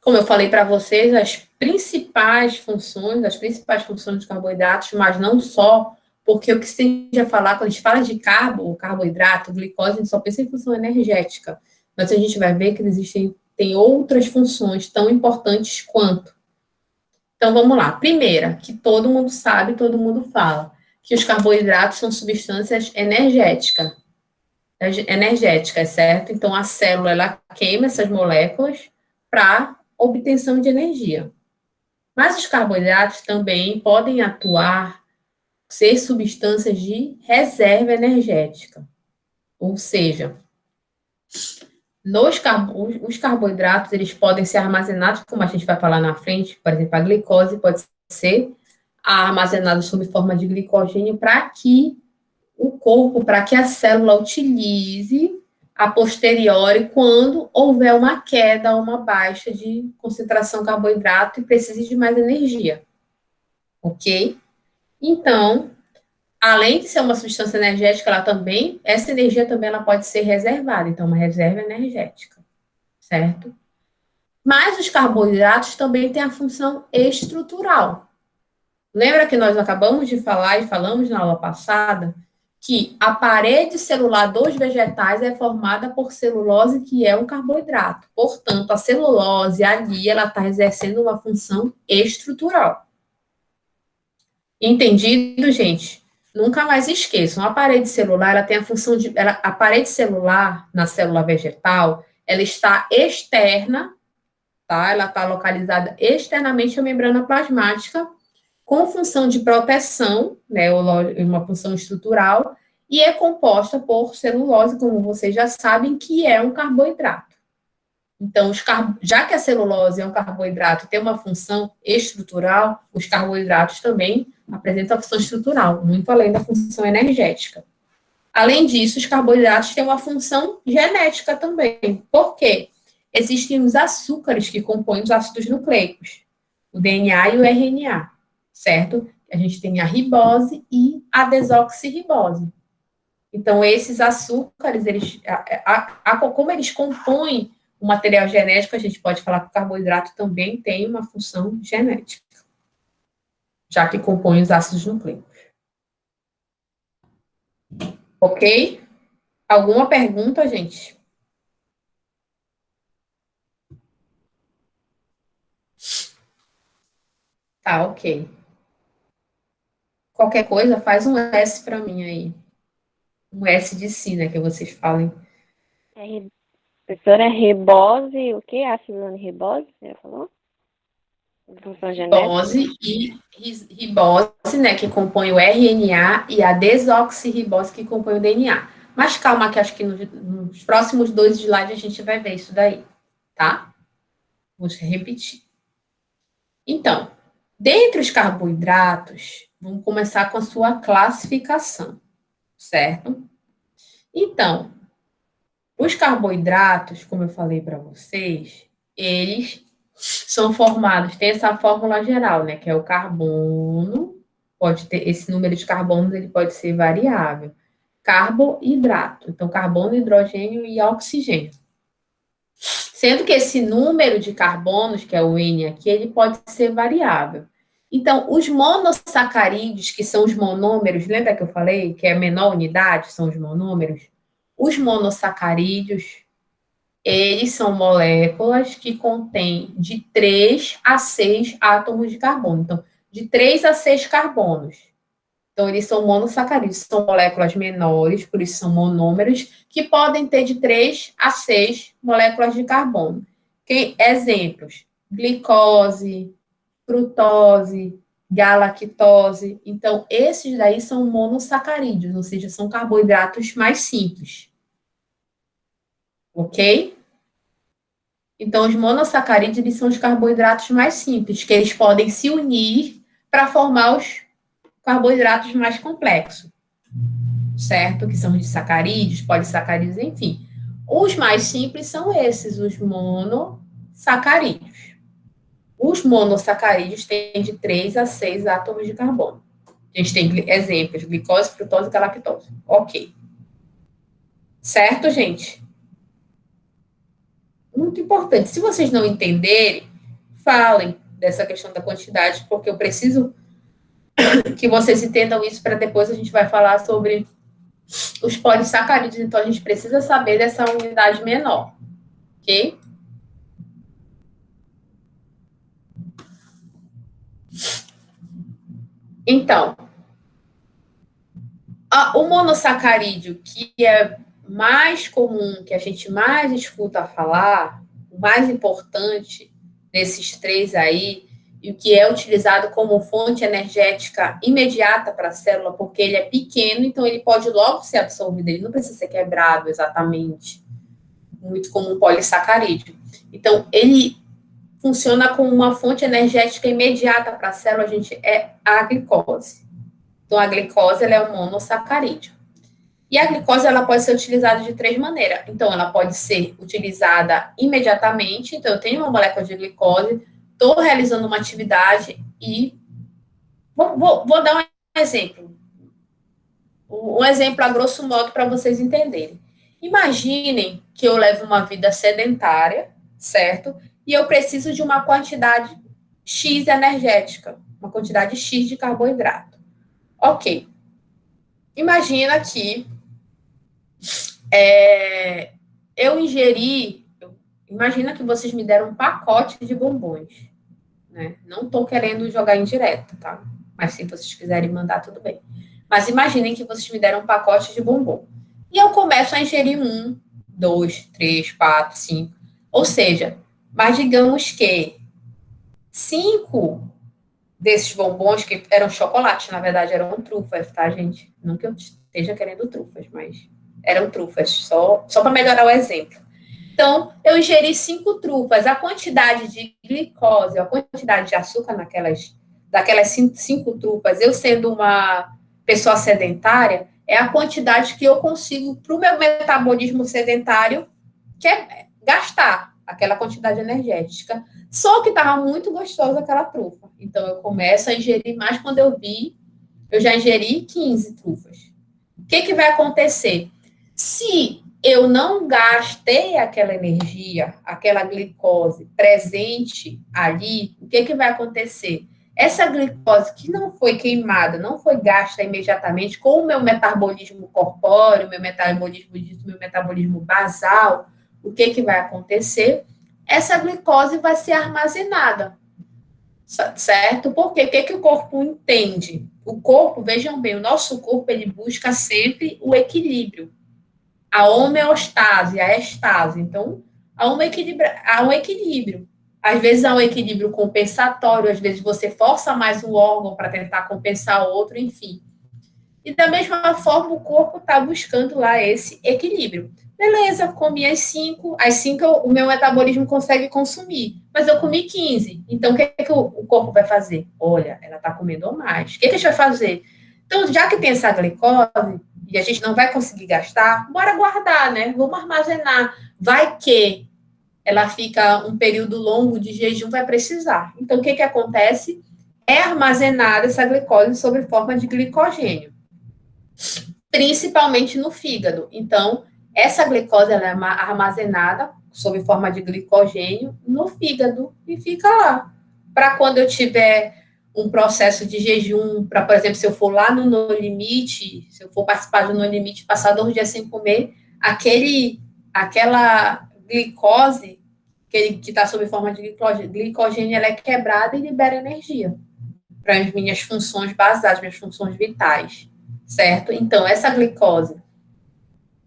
como eu falei para vocês, as principais funções dos carboidratos, mas não só, porque o que se tende a falar, quando a gente fala de carboidrato, glicose, a gente só pensa em função energética. Mas a gente vai ver que tem outras funções tão importantes quanto. Então, vamos lá. Primeira, que todo mundo sabe, todo mundo fala, que os carboidratos são substâncias energéticas, certo? Então, a célula, ela queima essas moléculas para obtenção de energia. Mas os carboidratos também podem ser substâncias de reserva energética. Ou seja, os carboidratos, eles podem ser armazenados, como a gente vai falar na frente, por exemplo, a glicose pode ser armazenada sob forma de glicogênio para que a célula utilize a posteriori quando houver uma queda, uma baixa de concentração de carboidrato e precise de mais energia. Ok? Então, além de ser uma substância energética, essa energia também ela pode ser reservada, então uma reserva energética, certo? Mas os carboidratos também têm a função estrutural. Lembra que nós acabamos de falar e falamos na aula passada que a parede celular dos vegetais é formada por celulose, que é um carboidrato. Portanto, a celulose ali, ela está exercendo uma função estrutural. Entendido, gente? Nunca mais esqueçam, a parede celular, ela tem a função a parede celular na célula vegetal, ela está externa, tá? Ela está localizada externamente à membrana plasmática, com função de proteção, né, uma função estrutural, e é composta por celulose, como vocês já sabem, que é um carboidrato. Então, já que a celulose é um carboidrato e tem uma função estrutural, os carboidratos também apresentam a função estrutural, muito além da função energética. Além disso, os carboidratos têm uma função genética também. Por quê? Existem os açúcares que compõem os ácidos nucleicos, o DNA e o RNA, certo? A gente tem a ribose e a desoxirribose. Então, esses açúcares, como eles compõem o material genético, a gente pode falar que o carboidrato também tem uma função genética, já que compõe os ácidos nucleicos. Ok? Alguma pergunta, gente? Tá, ok. Qualquer coisa, faz um S para mim aí. Um S de si, né, que vocês falem. Professora, ribose, o que? Ácido ribose, você falou? Função genética? Ribose, né, que compõe o RNA, e a desoxirribose, que compõe o DNA. Mas calma, que acho que nos próximos 2 slides a gente vai ver isso daí, tá? Vou repetir. Então, dentre os carboidratos, vamos começar com a sua classificação, certo? Então, os carboidratos, como eu falei para vocês, eles são formados, tem essa fórmula geral, né, que é o carbono, pode ter esse número de carbonos, ele pode ser variável. Carboidrato, então carbono, hidrogênio e oxigênio. Sendo que esse número de carbonos, que é o N aqui, ele pode ser variável. Então, os monossacarídeos, que são os monômeros, lembra que eu falei que é a menor unidade, são os monômeros? Os monossacarídeos, eles são moléculas que contêm de 3 a 6 átomos de carbono. Então, de 3 a 6 carbonos. Então, eles são monossacarídeos, são moléculas menores, por isso são monômeros, que podem ter de 3 a 6 moléculas de carbono. Exemplos: glicose, frutose, galactose. Então, esses daí são monossacarídeos, ou seja, são carboidratos mais simples. Ok? Então, os monossacarídeos, eles são os carboidratos mais simples, que eles podem se unir para formar os carboidratos mais complexos, certo? Que são os disacarídeos, polissacarídeos, enfim. Os mais simples são esses, os monossacarídeos. Os monossacarídeos têm de 3 a 6 átomos de carbono. A gente tem exemplos: glicose, frutose e galactose. Ok. Certo, gente? Muito importante. Se vocês não entenderem, falem dessa questão da quantidade, porque eu preciso que vocês entendam isso para depois a gente vai falar sobre os polissacarídeos. Então, a gente precisa saber dessa unidade menor. Ok? Então, o monossacarídeo, que é mais comum, que a gente mais escuta falar, o mais importante desses 3 aí, e o que é utilizado como fonte energética imediata para a célula, porque ele é pequeno, então ele pode logo ser absorvido, ele não precisa ser quebrado exatamente, muito como um polissacarídeo. Então, ele funciona como uma fonte energética imediata para a célula, gente, é a glicose. Então, a glicose, ela é um monossacarídeo. E a glicose, ela pode ser utilizada de 3 maneiras. Então, ela pode ser utilizada imediatamente. Então, eu tenho uma molécula de glicose, estou realizando uma atividade e... Vou dar um exemplo. Um exemplo, a grosso modo, para vocês entenderem. Imaginem que eu levo uma vida sedentária, certo? E eu preciso de uma quantidade X energética, uma quantidade X de carboidrato. Ok. Imagina que eu ingeri... Imagina que vocês me deram um pacote de bombons. Né? Não estou querendo jogar indireto, tá? Mas se vocês quiserem mandar, tudo bem. Mas imaginem que vocês me deram um pacote de bombom. E eu começo a ingerir 1, 2, 3, 4, 5. Ou seja, mas digamos que 5 desses bombons, que eram chocolates, na verdade eram trufas, tá, gente? Não que eu esteja querendo trufas, mas eram trufas, só para melhorar o exemplo. Então, eu ingeri 5 trufas. A quantidade de glicose, a quantidade de açúcar daquelas 5 trufas, eu sendo uma pessoa sedentária, é a quantidade que eu consigo, para o meu metabolismo sedentário, que é gastar aquela quantidade energética. Só que estava muito gostosa aquela trufa. Então, eu começo a ingerir mais. Quando eu já ingeri 15 trufas. O que vai acontecer? Se eu não gastei aquela energia, aquela glicose presente ali, o que vai acontecer? Essa glicose que não foi queimada, não foi gasta imediatamente com o meu metabolismo corpóreo, meu metabolismo basal, o que vai acontecer? Essa glicose vai ser armazenada, certo? Porque o que o corpo entende? O corpo, vejam bem, o nosso corpo, ele busca sempre o equilíbrio, a homeostase, a estase. Então, há um equilíbrio. Às vezes há um equilíbrio compensatório, às vezes você força mais um órgão para tentar compensar outro, enfim. E da mesma forma o corpo está buscando lá esse equilíbrio. Beleza, comi às 5 o meu metabolismo consegue consumir, mas eu comi 15. Então o que, é que o corpo vai fazer? Olha, ela está comendo mais. O que, é que a gente vai fazer? Então, já que tem essa glicose e a gente não vai conseguir gastar, bora guardar, né? Vamos armazenar. Vai que ela fica um período longo de jejum, vai precisar. Então, o que, que acontece? É armazenada essa glicose sob forma de glicogênio, principalmente no fígado. Então, essa glicose ela é armazenada sob forma de glicogênio no fígado e fica lá. Para quando eu tiver um processo de jejum, para, por exemplo, se eu for lá no No Limite, se eu for participar do No Limite, passar 2 dias sem comer, aquela glicose que está sob forma de glicogênio, ela é quebrada e libera energia para as minhas funções basais, minhas funções vitais, certo? Então, essa glicose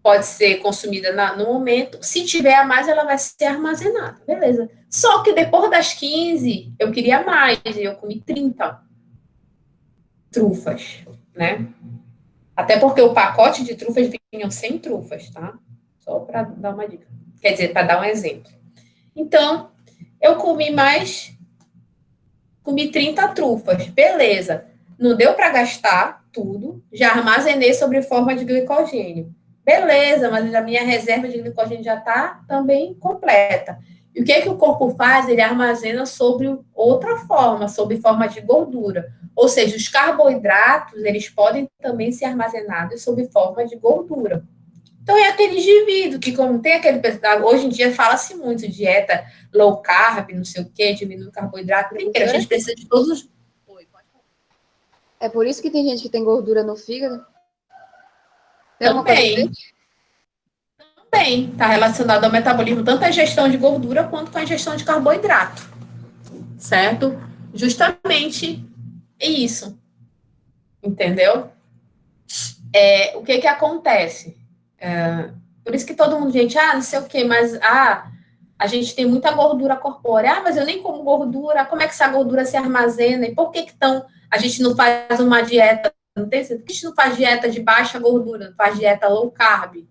pode ser consumida no momento, se tiver a mais, ela vai ser armazenada, beleza. Só que depois das 15, eu queria mais, e eu comi 30 trufas, né? Até porque o pacote de trufas vinham 100 trufas, tá? Só para dar uma dica. Quer dizer, para dar um exemplo. Então, eu comi 30 trufas, beleza. Não deu para gastar tudo, já armazenei sob forma de glicogênio. Beleza, mas a minha reserva de glicogênio já está também completa. E o que é que o corpo faz? Ele armazena sobre outra forma, sob forma de gordura. Ou seja, os carboidratos, eles podem também ser armazenados sob forma de gordura. Então, é aquele indivíduo que, como tem aquele... Hoje em dia fala-se muito dieta low carb, não sei o quê, diminui o carboidrato. A gente precisa de todos os... É por isso que tem gente que tem gordura no fígado? Também está relacionado ao metabolismo, tanto a ingestão de gordura quanto com a ingestão de carboidrato, certo? Justamente isso, entendeu? O que acontece? Por isso que todo mundo, gente, não sei o quê, mas, a gente tem muita gordura corpórea, mas eu nem como gordura, como é que essa gordura se armazena? E por que então a gente não faz uma dieta, não tem sentido? Por que a gente não faz dieta de baixa gordura, não faz dieta low carb?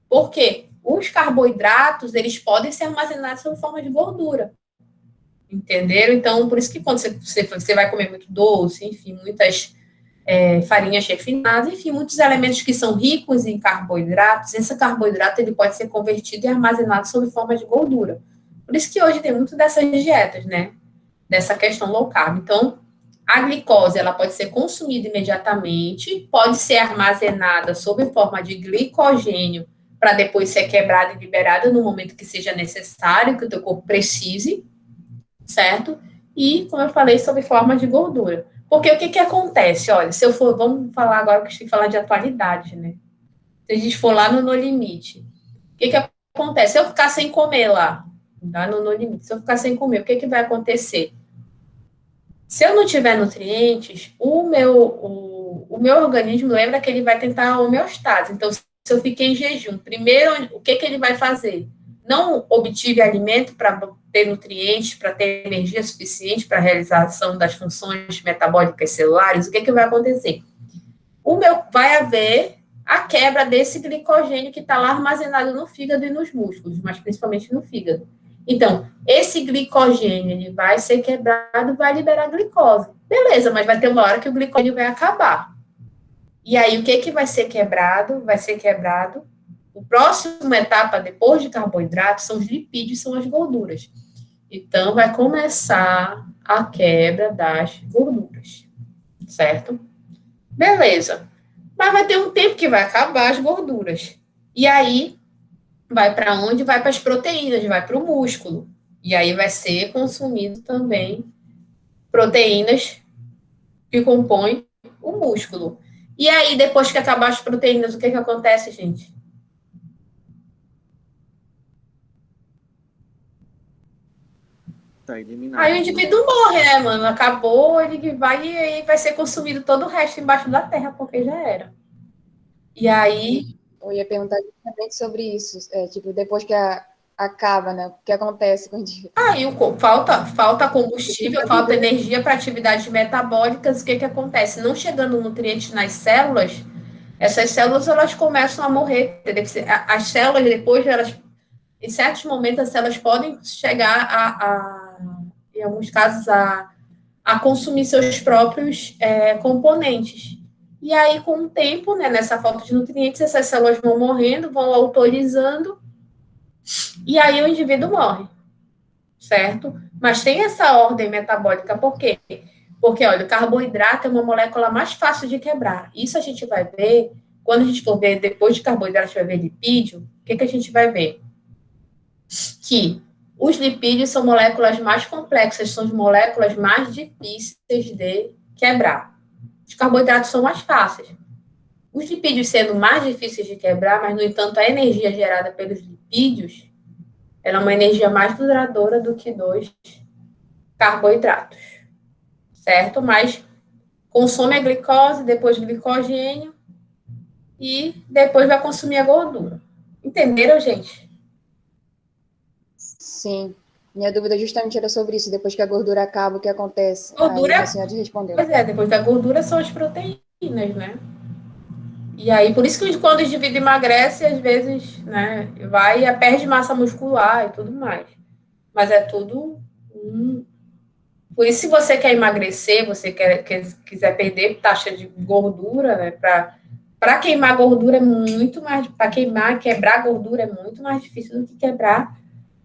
Por quê? Os carboidratos, eles podem ser armazenados sob forma de gordura. Entenderam? Então, por isso que quando você vai comer muito doce, enfim, muitas farinhas refinadas, enfim, muitos elementos que são ricos em carboidratos, esse carboidrato ele pode ser convertido e armazenado sob forma de gordura. Por isso que hoje tem muito dessas dietas, né? Dessa questão low carb. Então, a glicose, ela pode ser consumida imediatamente, pode ser armazenada sob forma de glicogênio para depois ser quebrada e liberada no momento que seja necessário, que o teu corpo precise, certo? E, como eu falei, sob forma de gordura. Porque o que acontece? Olha, se eu for, vamos falar agora, que a gente tem que falar de atualidade, né? Se a gente for lá no No Limite, o que acontece? Se eu ficar sem comer lá, tá? No Limite, se eu ficar sem comer, o que vai acontecer? Se eu não tiver nutrientes, o meu organismo, lembra que ele vai tentar a homeostase. Então, se eu fiquei em jejum, primeiro, o que ele vai fazer? Não obtive alimento para ter nutrientes, para ter energia suficiente para a realização das funções metabólicas celulares, o que vai acontecer? Vai haver a quebra desse glicogênio que está lá armazenado no fígado e nos músculos, mas principalmente no fígado. Então, esse glicogênio ele vai ser quebrado, vai liberar glicose. Beleza, mas vai ter uma hora que o glicogênio vai acabar. E aí, o que vai ser quebrado? Vai ser quebrado. A próxima etapa, depois de carboidratos, são os lipídios, são as gorduras. Então, vai começar a quebra das gorduras. Certo? Beleza. Mas vai ter um tempo que vai acabar as gorduras. E aí, vai para onde? Vai para as proteínas, vai para o músculo. E aí vai ser consumido também proteínas que compõem o músculo. E aí, depois que acabar as proteínas, o que acontece, gente? Tá eliminado. Aí o indivíduo morre, né, mano? Acabou, ele vai e aí vai ser consumido todo o resto embaixo da terra, porque já era. E aí... Eu ia perguntar justamente sobre isso. Tipo, depois acaba, né? O que acontece com o indivíduo? Aí falta combustível, falta energia para atividades metabólicas. O que acontece? Não chegando nutrientes nas células, essas células elas começam a morrer. Entendeu? As células, depois, em certos momentos, as células podem chegar em alguns casos, a consumir seus próprios componentes. E aí, com o tempo, né, nessa falta de nutrientes, essas células vão morrendo, vão autorizando, e aí o indivíduo morre, certo? Mas tem essa ordem metabólica, por quê? Porque, olha, o carboidrato é uma molécula mais fácil de quebrar. Isso a gente vai ver, quando a gente for ver, depois de carboidrato, a gente vai ver lipídio, o que a gente vai ver? Que os lipídios são moléculas mais complexas, são as moléculas mais difíceis de quebrar. Os carboidratos são mais fáceis. Os lipídios sendo mais difíceis de quebrar, mas, no entanto, a energia gerada pelos lipídios, ela é uma energia mais duradoura do que dos carboidratos, certo? Mas consome a glicose, depois glicogênio, e depois vai consumir a gordura. Entenderam, gente? Sim. Minha dúvida justamente era sobre isso. Depois que a gordura acaba, o que acontece? Gordura, Aí a senhora respondeu. pois é, depois da gordura são as proteínas, né? E aí, por isso que quando o indivíduo emagrece, às vezes, né, perde massa muscular e tudo mais. Mas é tudo. Por isso, se você quer emagrecer, você quiser perder taxa de gordura, né, para queimar gordura é muito mais. Para quebrar gordura é muito mais difícil do que quebrar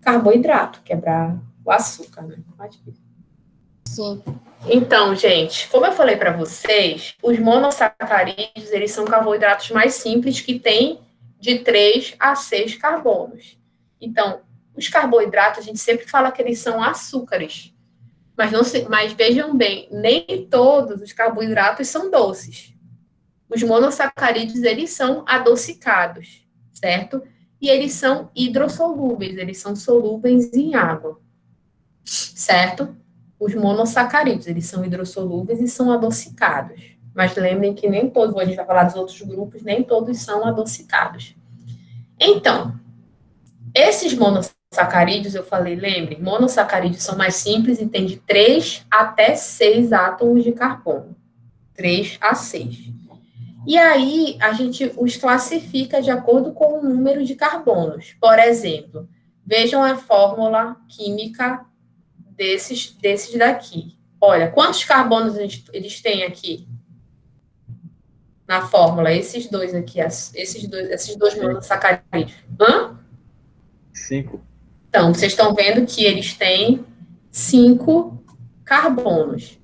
carboidrato, quebrar o açúcar, né? Mais difícil. Sim. Então, gente, como eu falei para vocês, os monossacarídeos, eles são carboidratos mais simples que têm de 3 a 6 carbonos. Então, os carboidratos, a gente sempre fala que eles são açúcares. Mas vejam bem, nem todos os carboidratos são doces. Os monossacarídeos, eles são adocicados, certo? E eles são hidrossolúveis, eles são solúveis em água, certo? Os monossacarídeos, eles são hidrossolúveis e são adocicados. Mas lembrem que nem todos, a gente vai falar dos outros grupos, nem todos são adocicados. Então, esses monossacarídeos, eu falei, lembrem, monossacarídeos são mais simples e têm de 3 até 6 átomos de carbono. 3 a 6. E aí, a gente os classifica de acordo com o número de carbonos. Por exemplo, vejam a fórmula química desses daqui. Olha, quantos carbonos eles têm aqui na fórmula? Esses dois aqui, esses dois monossacarídeos. 5. Então, vocês estão vendo que eles têm 5 carbonos.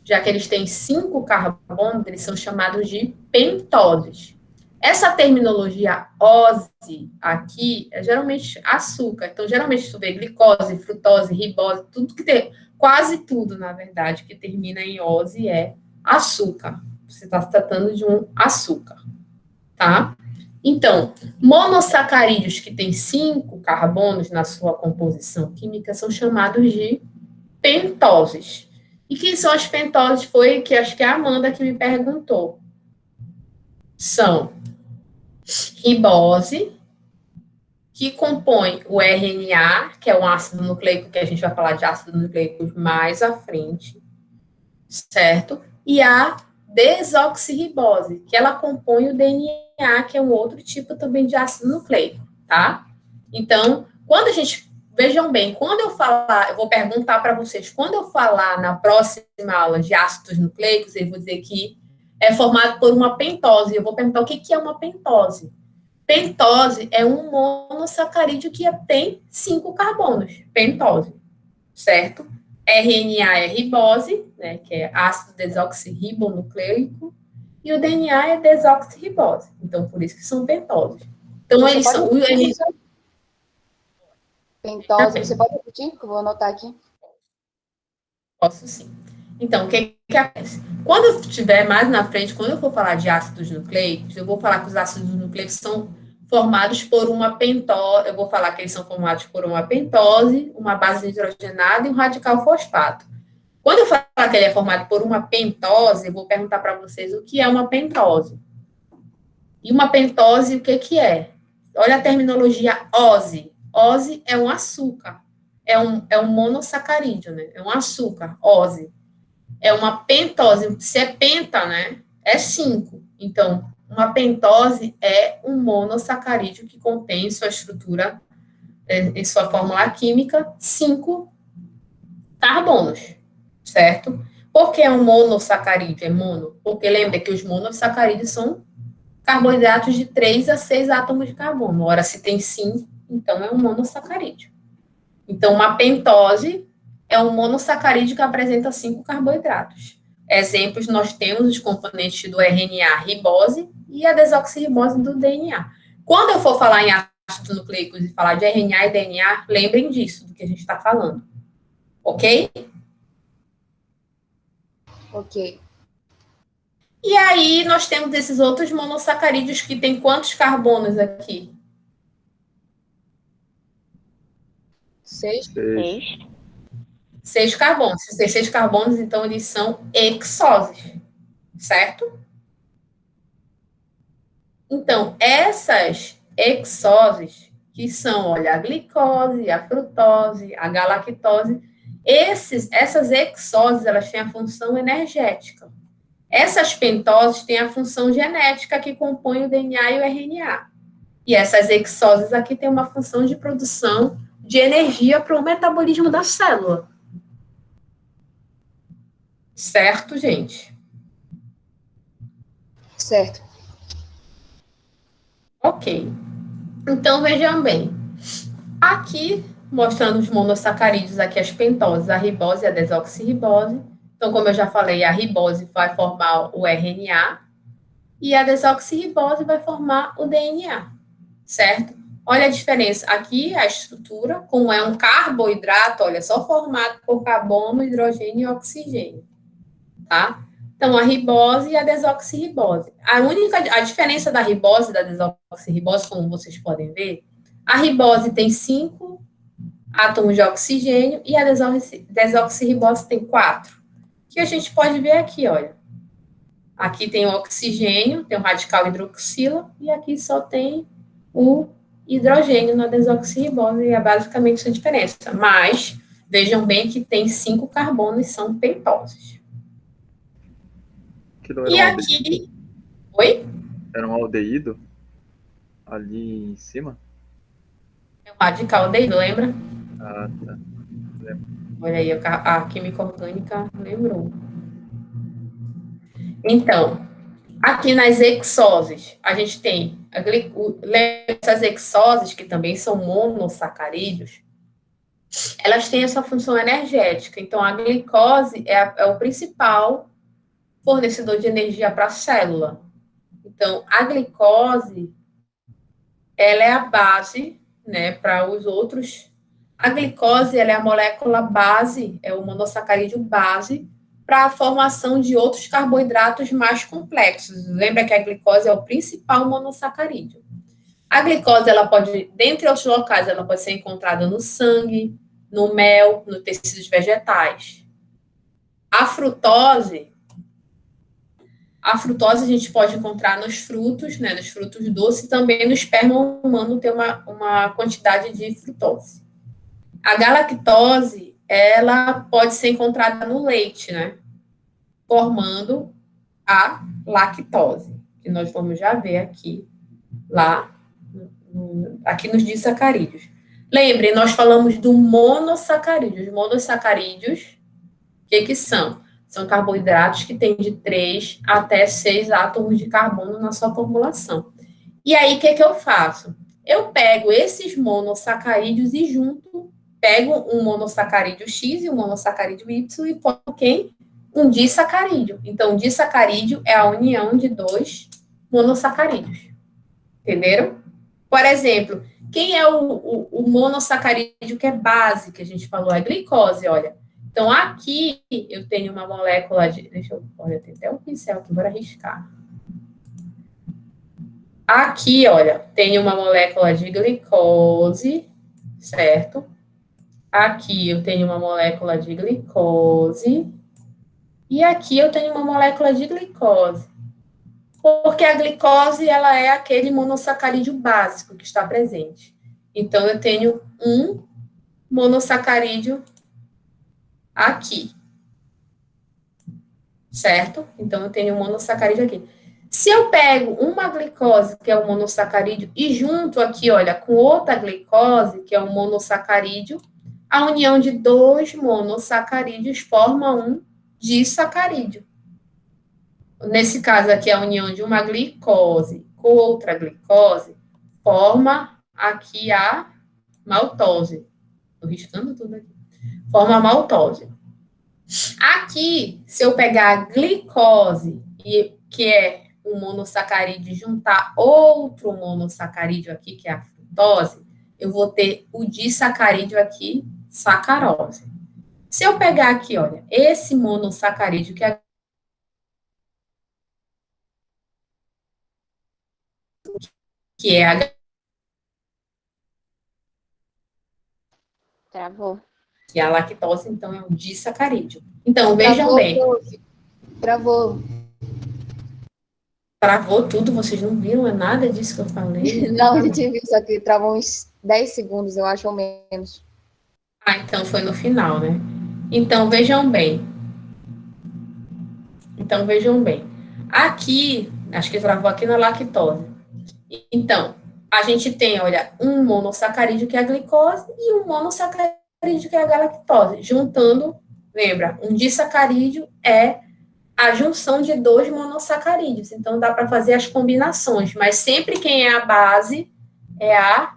Já que eles têm 5 carbonos, eles são chamados de pentoses. Essa terminologia ose aqui é geralmente açúcar. Então, geralmente, tu vê glicose, frutose, ribose, quase tudo, na verdade, que termina em ose é açúcar. Você está se tratando de um açúcar, tá? Então, monossacarídeos que têm 5 carbonos na sua composição química são chamados de pentoses. E quem são as pentoses? Foi que acho que é a Amanda que me perguntou. São ribose, que compõe o RNA, que é um ácido nucleico, que a gente vai falar de ácido nucleico mais à frente, certo? E a desoxirribose, que ela compõe o DNA, que é um outro tipo também de ácido nucleico, tá? Então, vejam bem, quando eu falar, eu vou perguntar para vocês, quando eu falar na próxima aula de ácidos nucleicos, eu vou dizer que é formado por uma pentose. Eu vou perguntar o que é uma pentose. Pentose é um monossacarídeo que tem 5 carbonos. Pentose, certo? RNA é ribose, né, que é ácido desoxirribonucleico, e o DNA é desoxirribose. Então, por isso que são pentoses. Então, eles são... Pentose, você pode repetir? Que eu vou anotar aqui. Posso sim. Então, o que acontece? Quando eu estiver mais na frente, quando eu for falar de ácidos nucleicos, eu vou falar que os ácidos nucleicos são formados por uma pentose, eu vou falar que eles são formados por uma pentose, uma base hidrogenada e um radical fosfato. Quando eu falar que ele é formado por uma pentose, eu vou perguntar para vocês o que é uma pentose. E uma pentose, o que é? Olha a terminologia ose. Ose é um açúcar. É um monossacarídeo, né? É um açúcar, ose. É uma pentose. Se é penta, né? É 5. Então, uma pentose é um monossacarídeo que contém em sua estrutura, em sua fórmula química, 5 carbonos, certo? Por que é um monossacarídeo? É mono? Porque lembra que os monossacarídeos são carboidratos de 3 a 6 átomos de carbono. Ora, se tem 5, então é um monossacarídeo. Então, uma pentose é um monossacarídeo que apresenta 5 carboidratos. Exemplos, nós temos os componentes do RNA, ribose, e a desoxirribose do DNA. Quando eu for falar em ácidos nucleicos e falar de RNA e DNA, lembrem disso, do que a gente está falando. Ok? Ok. E aí, nós temos esses outros monossacarídeos que tem quantos carbonos aqui? 6. 6. 6 carbonos. Se tem 6 carbonos, então eles são hexoses, certo? Então, essas hexoses, que são, olha, a glicose, a frutose, a galactose, essas hexoses, elas têm a função energética. Essas pentoses têm a função genética que compõe o DNA e o RNA. E essas hexoses aqui têm uma função de produção de energia para o metabolismo da célula. Certo, gente? Certo. Ok. Então, vejam bem. Aqui, mostrando os monossacarídeos, aqui as pentoses, a ribose e a desoxirribose. Então, como eu já falei, a ribose vai formar o RNA e a desoxirribose vai formar o DNA, certo? Olha a diferença. Aqui, a estrutura, como é um carboidrato, olha, só formado por carbono, hidrogênio e oxigênio, tá? Então, a ribose e a desoxirribose. A diferença da ribose e da desoxirribose, como vocês podem ver, a ribose tem 5 átomos de oxigênio e a desoxirribose tem 4. Que a gente pode ver aqui, olha. Aqui tem o oxigênio, tem o radical hidroxila, e aqui só tem o hidrogênio na desoxirribose, e é basicamente essa diferença. Mas, vejam bem que tem 5 carbonos, são pentoses. Aquilo era E um aldeído? aqui... Oi? Era um aldeído? Ali em cima? É o radical aldeído, lembra? Ah, tá. Olha aí, a química orgânica lembrou. Então, aqui nas hexoses, a gente tem essas hexoses, que também são monossacarídeos, elas têm essa função energética. Então, a glicose é o principal fornecedor de energia para a célula. Então, a glicose, ela é a base, né, para os outros. A glicose, ela é a molécula base, é o monossacarídeo base, para a formação de outros carboidratos mais complexos. Lembra que a glicose é o principal monossacarídeo. A glicose, ela pode, dentre outros locais, ela pode ser encontrada no sangue, no mel, nos tecidos vegetais. A frutose a gente pode encontrar nos frutos, né, nos frutos doces, e também no esperma humano tem uma quantidade de frutose. A galactose, ela pode ser encontrada no leite, né, formando a lactose, que nós vamos já ver aqui, aqui nos disacarídeos. Lembrem, nós falamos do monossacarídeo. Os monossacarídeos, o que são? São carboidratos que têm de 3 até 6 átomos de carbono na sua formulação. E aí, o que eu faço? Eu pego esses monossacarídeos e pego um monossacarídeo X e um monossacarídeo Y e coloco quem? Um disacarídeo. Então, um disacarídeo é a união de 2 monossacarídeos. Entenderam? Por exemplo, quem é o monossacarídeo que é base, que a gente falou? É a glicose, olha. Então, aqui eu tenho uma molécula de... Olha, tem até um pincel aqui, bora arriscar. Aqui, olha, tem uma molécula de glicose, certo? Aqui eu tenho uma molécula de glicose. E aqui eu tenho uma molécula de glicose. Porque a glicose, ela é aquele monossacarídeo básico que está presente. Então, eu tenho um monossacarídeo aqui, certo? Então, eu tenho um monossacarídeo aqui. Se eu pego uma glicose, que é o monossacarídeo, e junto aqui, olha, com outra glicose, que é um monossacarídeo, a união de dois monossacarídeos forma um disacarídeo. Nesse caso aqui, a união de uma glicose com outra glicose forma aqui a maltose. Estou riscando tudo aqui. Forma a maltose. Aqui, se eu pegar a glicose, que é um monossacarídeo, e juntar outro monossacarídeo aqui, que é a frutose, eu vou ter o disacarídeo aqui, sacarose. Se eu pegar aqui, olha, esse monossacarídeo, que é a Travou. que é a lactose, então é um disacarídeo. Então, vejam Travou, bem. prof. Travou. Travou tudo, vocês não viram? É nada disso que eu falei. Não, a gente viu, só que travou uns 10 segundos, eu acho, ou menos. Ah, então foi no final, né? Então, vejam bem. Aqui, acho que travou aqui na lactose. Então, a gente tem, olha, um monossacarídeo que é a glicose e um monossacarídeo que é a galactose. Juntando, lembra, um disacarídeo é a junção de dois monossacarídeos. Então, dá para fazer as combinações, mas sempre quem é a base é a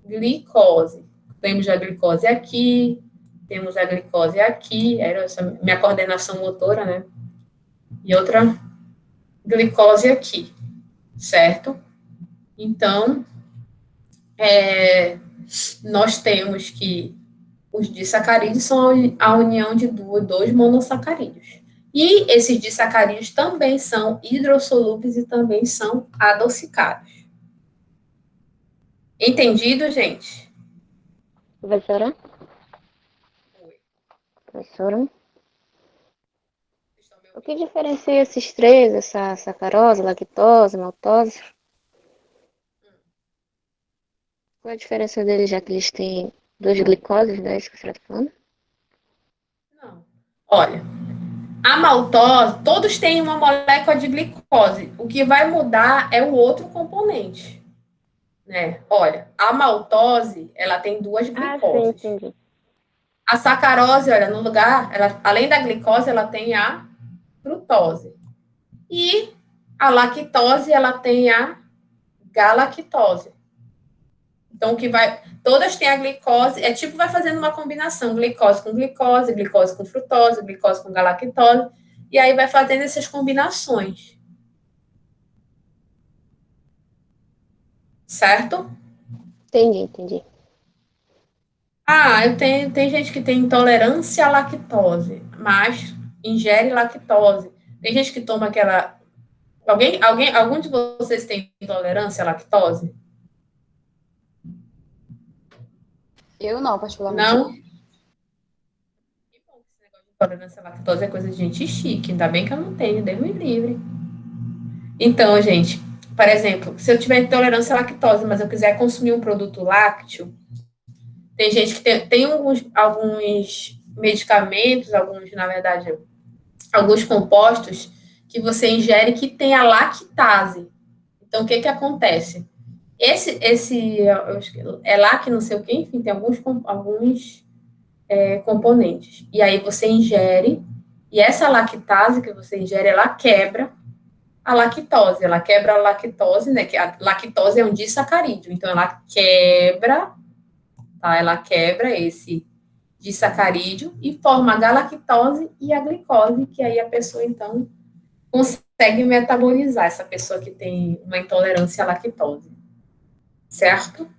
glicose. Temos a glicose aqui, temos a glicose aqui, era essa minha coordenação motora, né? E outra glicose aqui, certo? Então, nós temos que os disacarídeos são a união de dois monossacarídeos. E esses disacarídeos também são hidrossolúveis e também são adocicados. Entendido, gente? Professora? Professora? O que diferencia esses três, essa sacarose, lactose, maltose? Qual a diferença deles, já que eles têm duas glicoses, né? Isso que você está falando? Não. Olha, a maltose, todos têm uma molécula de glicose. O que vai mudar é o outro componente. Né? Olha, a maltose, ela tem duas glicoses. Sim, entendi. A sacarose, olha, no lugar, além da glicose, ela tem a frutose. E a lactose, ela tem a galactose. Então, todas têm a glicose, vai fazendo uma combinação, glicose com frutose, glicose com galactose, e aí vai fazendo essas combinações. Certo? Entendi. Tem gente que tem intolerância à lactose, mas ingere lactose. Tem gente que toma aquela... Algum de vocês tem intolerância à lactose? Eu não, particularmente. Não? Que bom que esse negócio de intolerância à lactose é coisa de gente chique. Ainda bem que eu não tenho, Deus me livre. Então, gente, por exemplo, se eu tiver intolerância à lactose, mas eu quiser consumir um produto lácteo, tem gente que tem alguns medicamentos, na verdade, alguns compostos que você ingere que tem a lactase. Então, o que acontece? Esse é lac não sei o quê, enfim, tem alguns componentes. E aí você ingere, e essa lactase que você ingere, ela quebra a lactose. Ela quebra a lactose, né? Que a lactose é um disacarídeo. Então, ela quebra, tá? Ela quebra esse disacarídeo e forma a galactose e a glicose, que aí a pessoa, então, consegue metabolizar, essa pessoa que tem uma intolerância à lactose. Certo?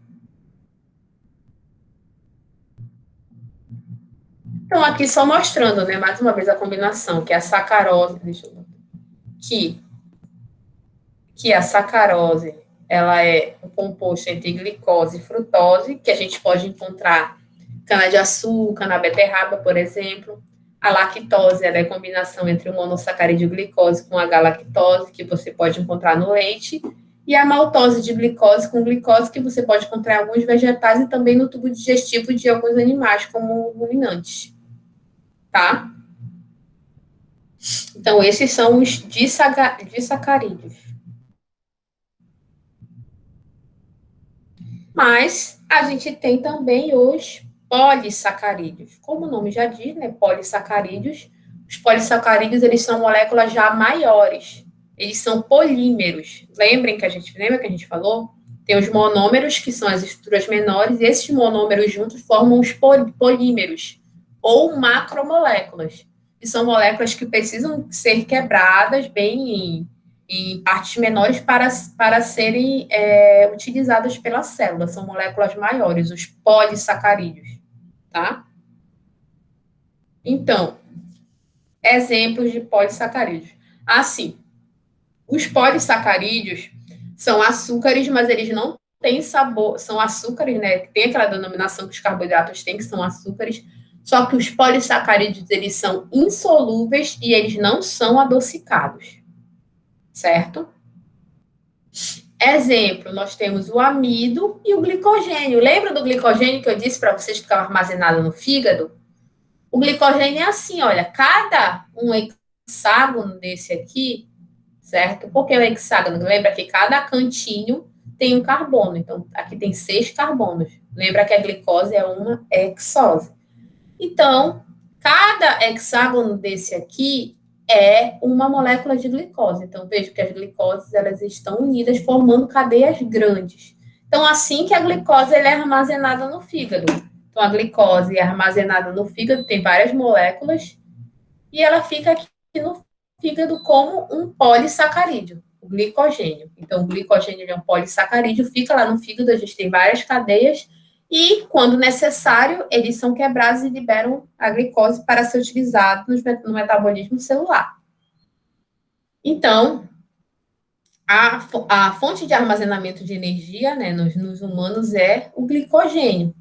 Então, aqui só mostrando, né, mais uma vez a combinação, que é a sacarose, que a sacarose, ela é um composto entre glicose e frutose, que a gente pode encontrar cana-de-açúcar, na beterraba, por exemplo. A lactose, ela é a combinação entre o monossacarídeo glicose com a galactose, que você pode encontrar no leite. e a maltose de glicose com glicose, que você pode encontrar em alguns vegetais e também no tubo digestivo de alguns animais, como ruminantes, tá? Então, esses são os disacarídeos. Mas a gente tem também os polissacarídeos. Como o nome já diz, né, polissacarídeos. Os polissacarídeos, eles são moléculas já maiores. Eles são polímeros. Lembra que a gente falou? Tem os monômeros, que são as estruturas menores, e esses monômeros juntos formam os polímeros, ou macromoléculas, que são moléculas que precisam ser quebradas bem em partes menores para serem utilizadas pela célula. São moléculas maiores, os polissacarídeos, tá? Então, exemplos de polissacarídeos. Assim, os polissacarídeos são açúcares, mas eles não têm sabor, são açúcares, né? Tem aquela denominação que os carboidratos têm, que são açúcares, só que os polissacarídeos, eles são insolúveis e eles não são adocicados, certo? Exemplo, nós temos o amido e o glicogênio. Lembra do glicogênio que eu disse para vocês que ficava armazenado no fígado? O glicogênio é assim, olha, cada um hexágono desse aqui, certo? Por que o hexágono? Lembra que cada cantinho tem um carbono. Então, aqui tem 6 carbonos. Lembra que a glicose é uma hexose. Então, cada hexágono desse aqui é uma molécula de glicose. Então, veja que as glicoses, elas estão unidas, formando cadeias grandes. Então, assim que a glicose ela é armazenada no fígado. Então, a glicose é armazenada no fígado, tem várias moléculas, e ela fica aqui no fígado como um polissacarídeo, o glicogênio. Então, o glicogênio é um polissacarídeo, fica lá no fígado, a gente tem várias cadeias, e, quando necessário, eles são quebrados e liberam a glicose para ser utilizado no metabolismo celular. Então, a fonte de armazenamento de energia, né, nos humanos é o glicogênio.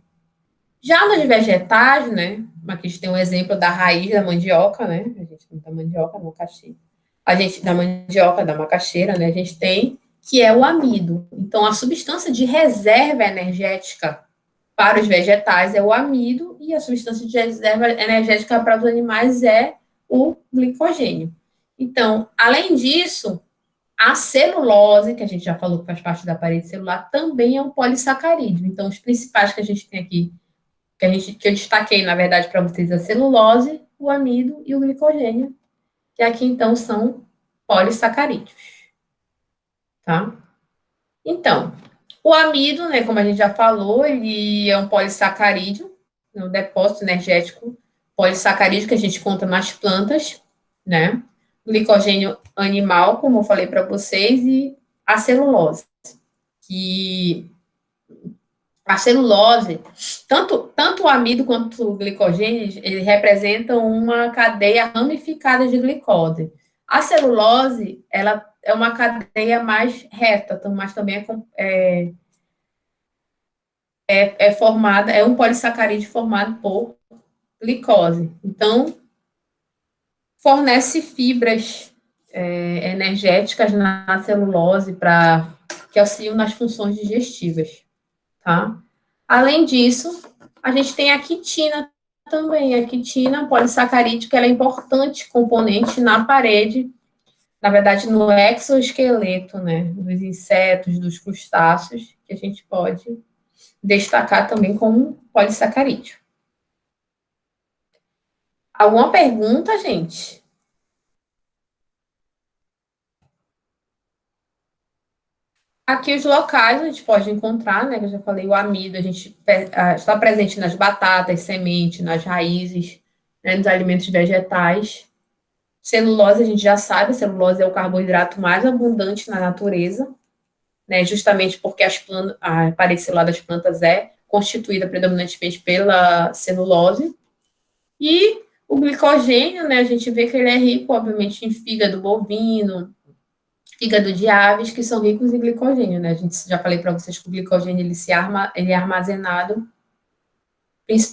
Já nos vegetais, né, aqui a gente tem um exemplo da raiz da mandioca, né, a gente tem da mandioca, da macaxeira. A gente, da mandioca, da macaxeira, né, a gente tem, que é o amido. Então, a substância de reserva energética para os vegetais é o amido e a substância de reserva energética para os animais é o glicogênio. Então, além disso, a celulose, que a gente já falou que faz parte da parede celular, também é um polissacarídeo. Então, os principais que a gente tem aqui, que eu destaquei, na verdade, para vocês, a celulose, o amido e o glicogênio, que aqui, então, são polissacarídeos. Tá? Então, o amido, né, como a gente já falou, ele é um polissacarídeo, um depósito energético polissacarídeo que a gente encontra nas plantas, né? Glicogênio animal, como eu falei para vocês, e a celulose. Que a celulose, tanto o amido quanto o glicogênio, ele representam uma cadeia ramificada de glicose. A celulose, ela é uma cadeia mais reta, mas também é formada, é um polissacarídeo formado por glicose. Então, fornece fibras energéticas na celulose que auxiliam nas funções digestivas, tá? Além disso, a gente tem a quitina também. A quitina polissacarídea, ela é importante componente na parede, na verdade, no exoesqueleto, né, dos insetos, dos crustáceos, que a gente pode destacar também como polissacarídeo. Alguma pergunta, gente? Aqui os locais a gente pode encontrar, né, que eu já falei, o amido, a gente está presente nas batatas, sementes, nas raízes, né, nos alimentos vegetais. Celulose, a gente já sabe, a celulose é o carboidrato mais abundante na natureza, né, justamente porque a parede celular das plantas é constituída predominantemente pela celulose. E o glicogênio, né, a gente vê que ele é rico, obviamente, em fígado bovino, fígado de aves, que são ricos em glicogênio, né? A gente já falei para vocês que o glicogênio ele é armazenado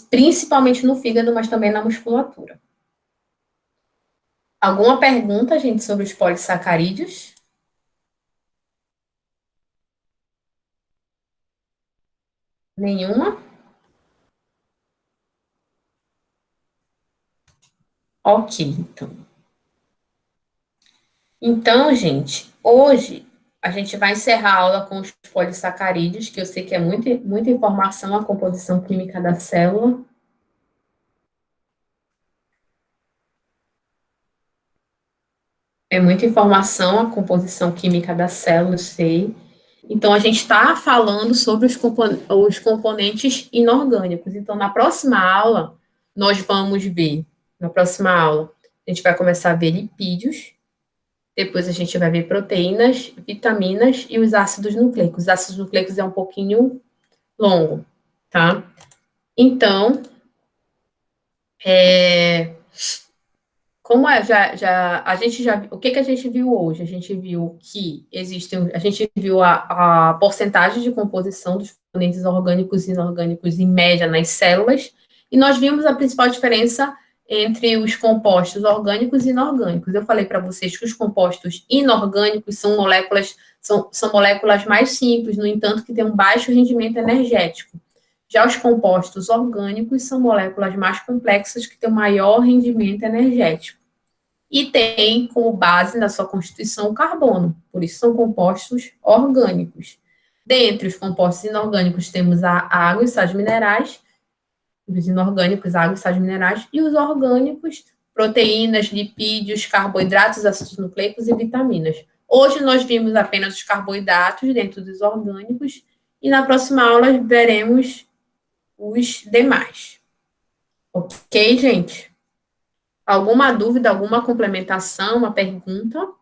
principalmente no fígado, mas também na musculatura. Alguma pergunta, gente, sobre os polissacarídeos? Nenhuma? Ok, então. Então, gente, hoje a gente vai encerrar a aula com os polissacarídeos, que eu sei que é muita informação, a composição química da célula. É muita informação, a composição química da célula, eu sei. Então, a gente está falando sobre os componentes inorgânicos. Então, na próxima aula, nós vamos ver, na próxima aula, a gente vai começar a ver lipídios, depois a gente vai ver proteínas, vitaminas e os ácidos nucleicos. Os ácidos nucleicos é um pouquinho longo, tá? Então, como a gente já, o que a gente viu hoje? A gente viu que a gente viu a porcentagem de composição dos componentes orgânicos e inorgânicos em média nas células, e nós vimos a principal diferença entre os compostos orgânicos e inorgânicos. Eu falei para vocês que os compostos inorgânicos são moléculas mais simples, no entanto, que têm um baixo rendimento energético. Já os compostos orgânicos são moléculas mais complexas que têm um maior rendimento energético. E tem como base na sua constituição o carbono, por isso são compostos orgânicos. Dentre os compostos inorgânicos temos a água e sais minerais, os inorgânicos, água e sais minerais, e os orgânicos, proteínas, lipídios, carboidratos, ácidos nucleicos e vitaminas. Hoje nós vimos apenas os carboidratos dentro dos orgânicos, e na próxima aula veremos os demais. Ok, gente? Alguma dúvida, alguma complementação, uma pergunta?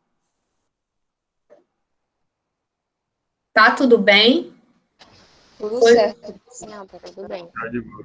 Tá tudo bem? Tudo Foi- certo. Não, tá tudo bem. Tá de boa.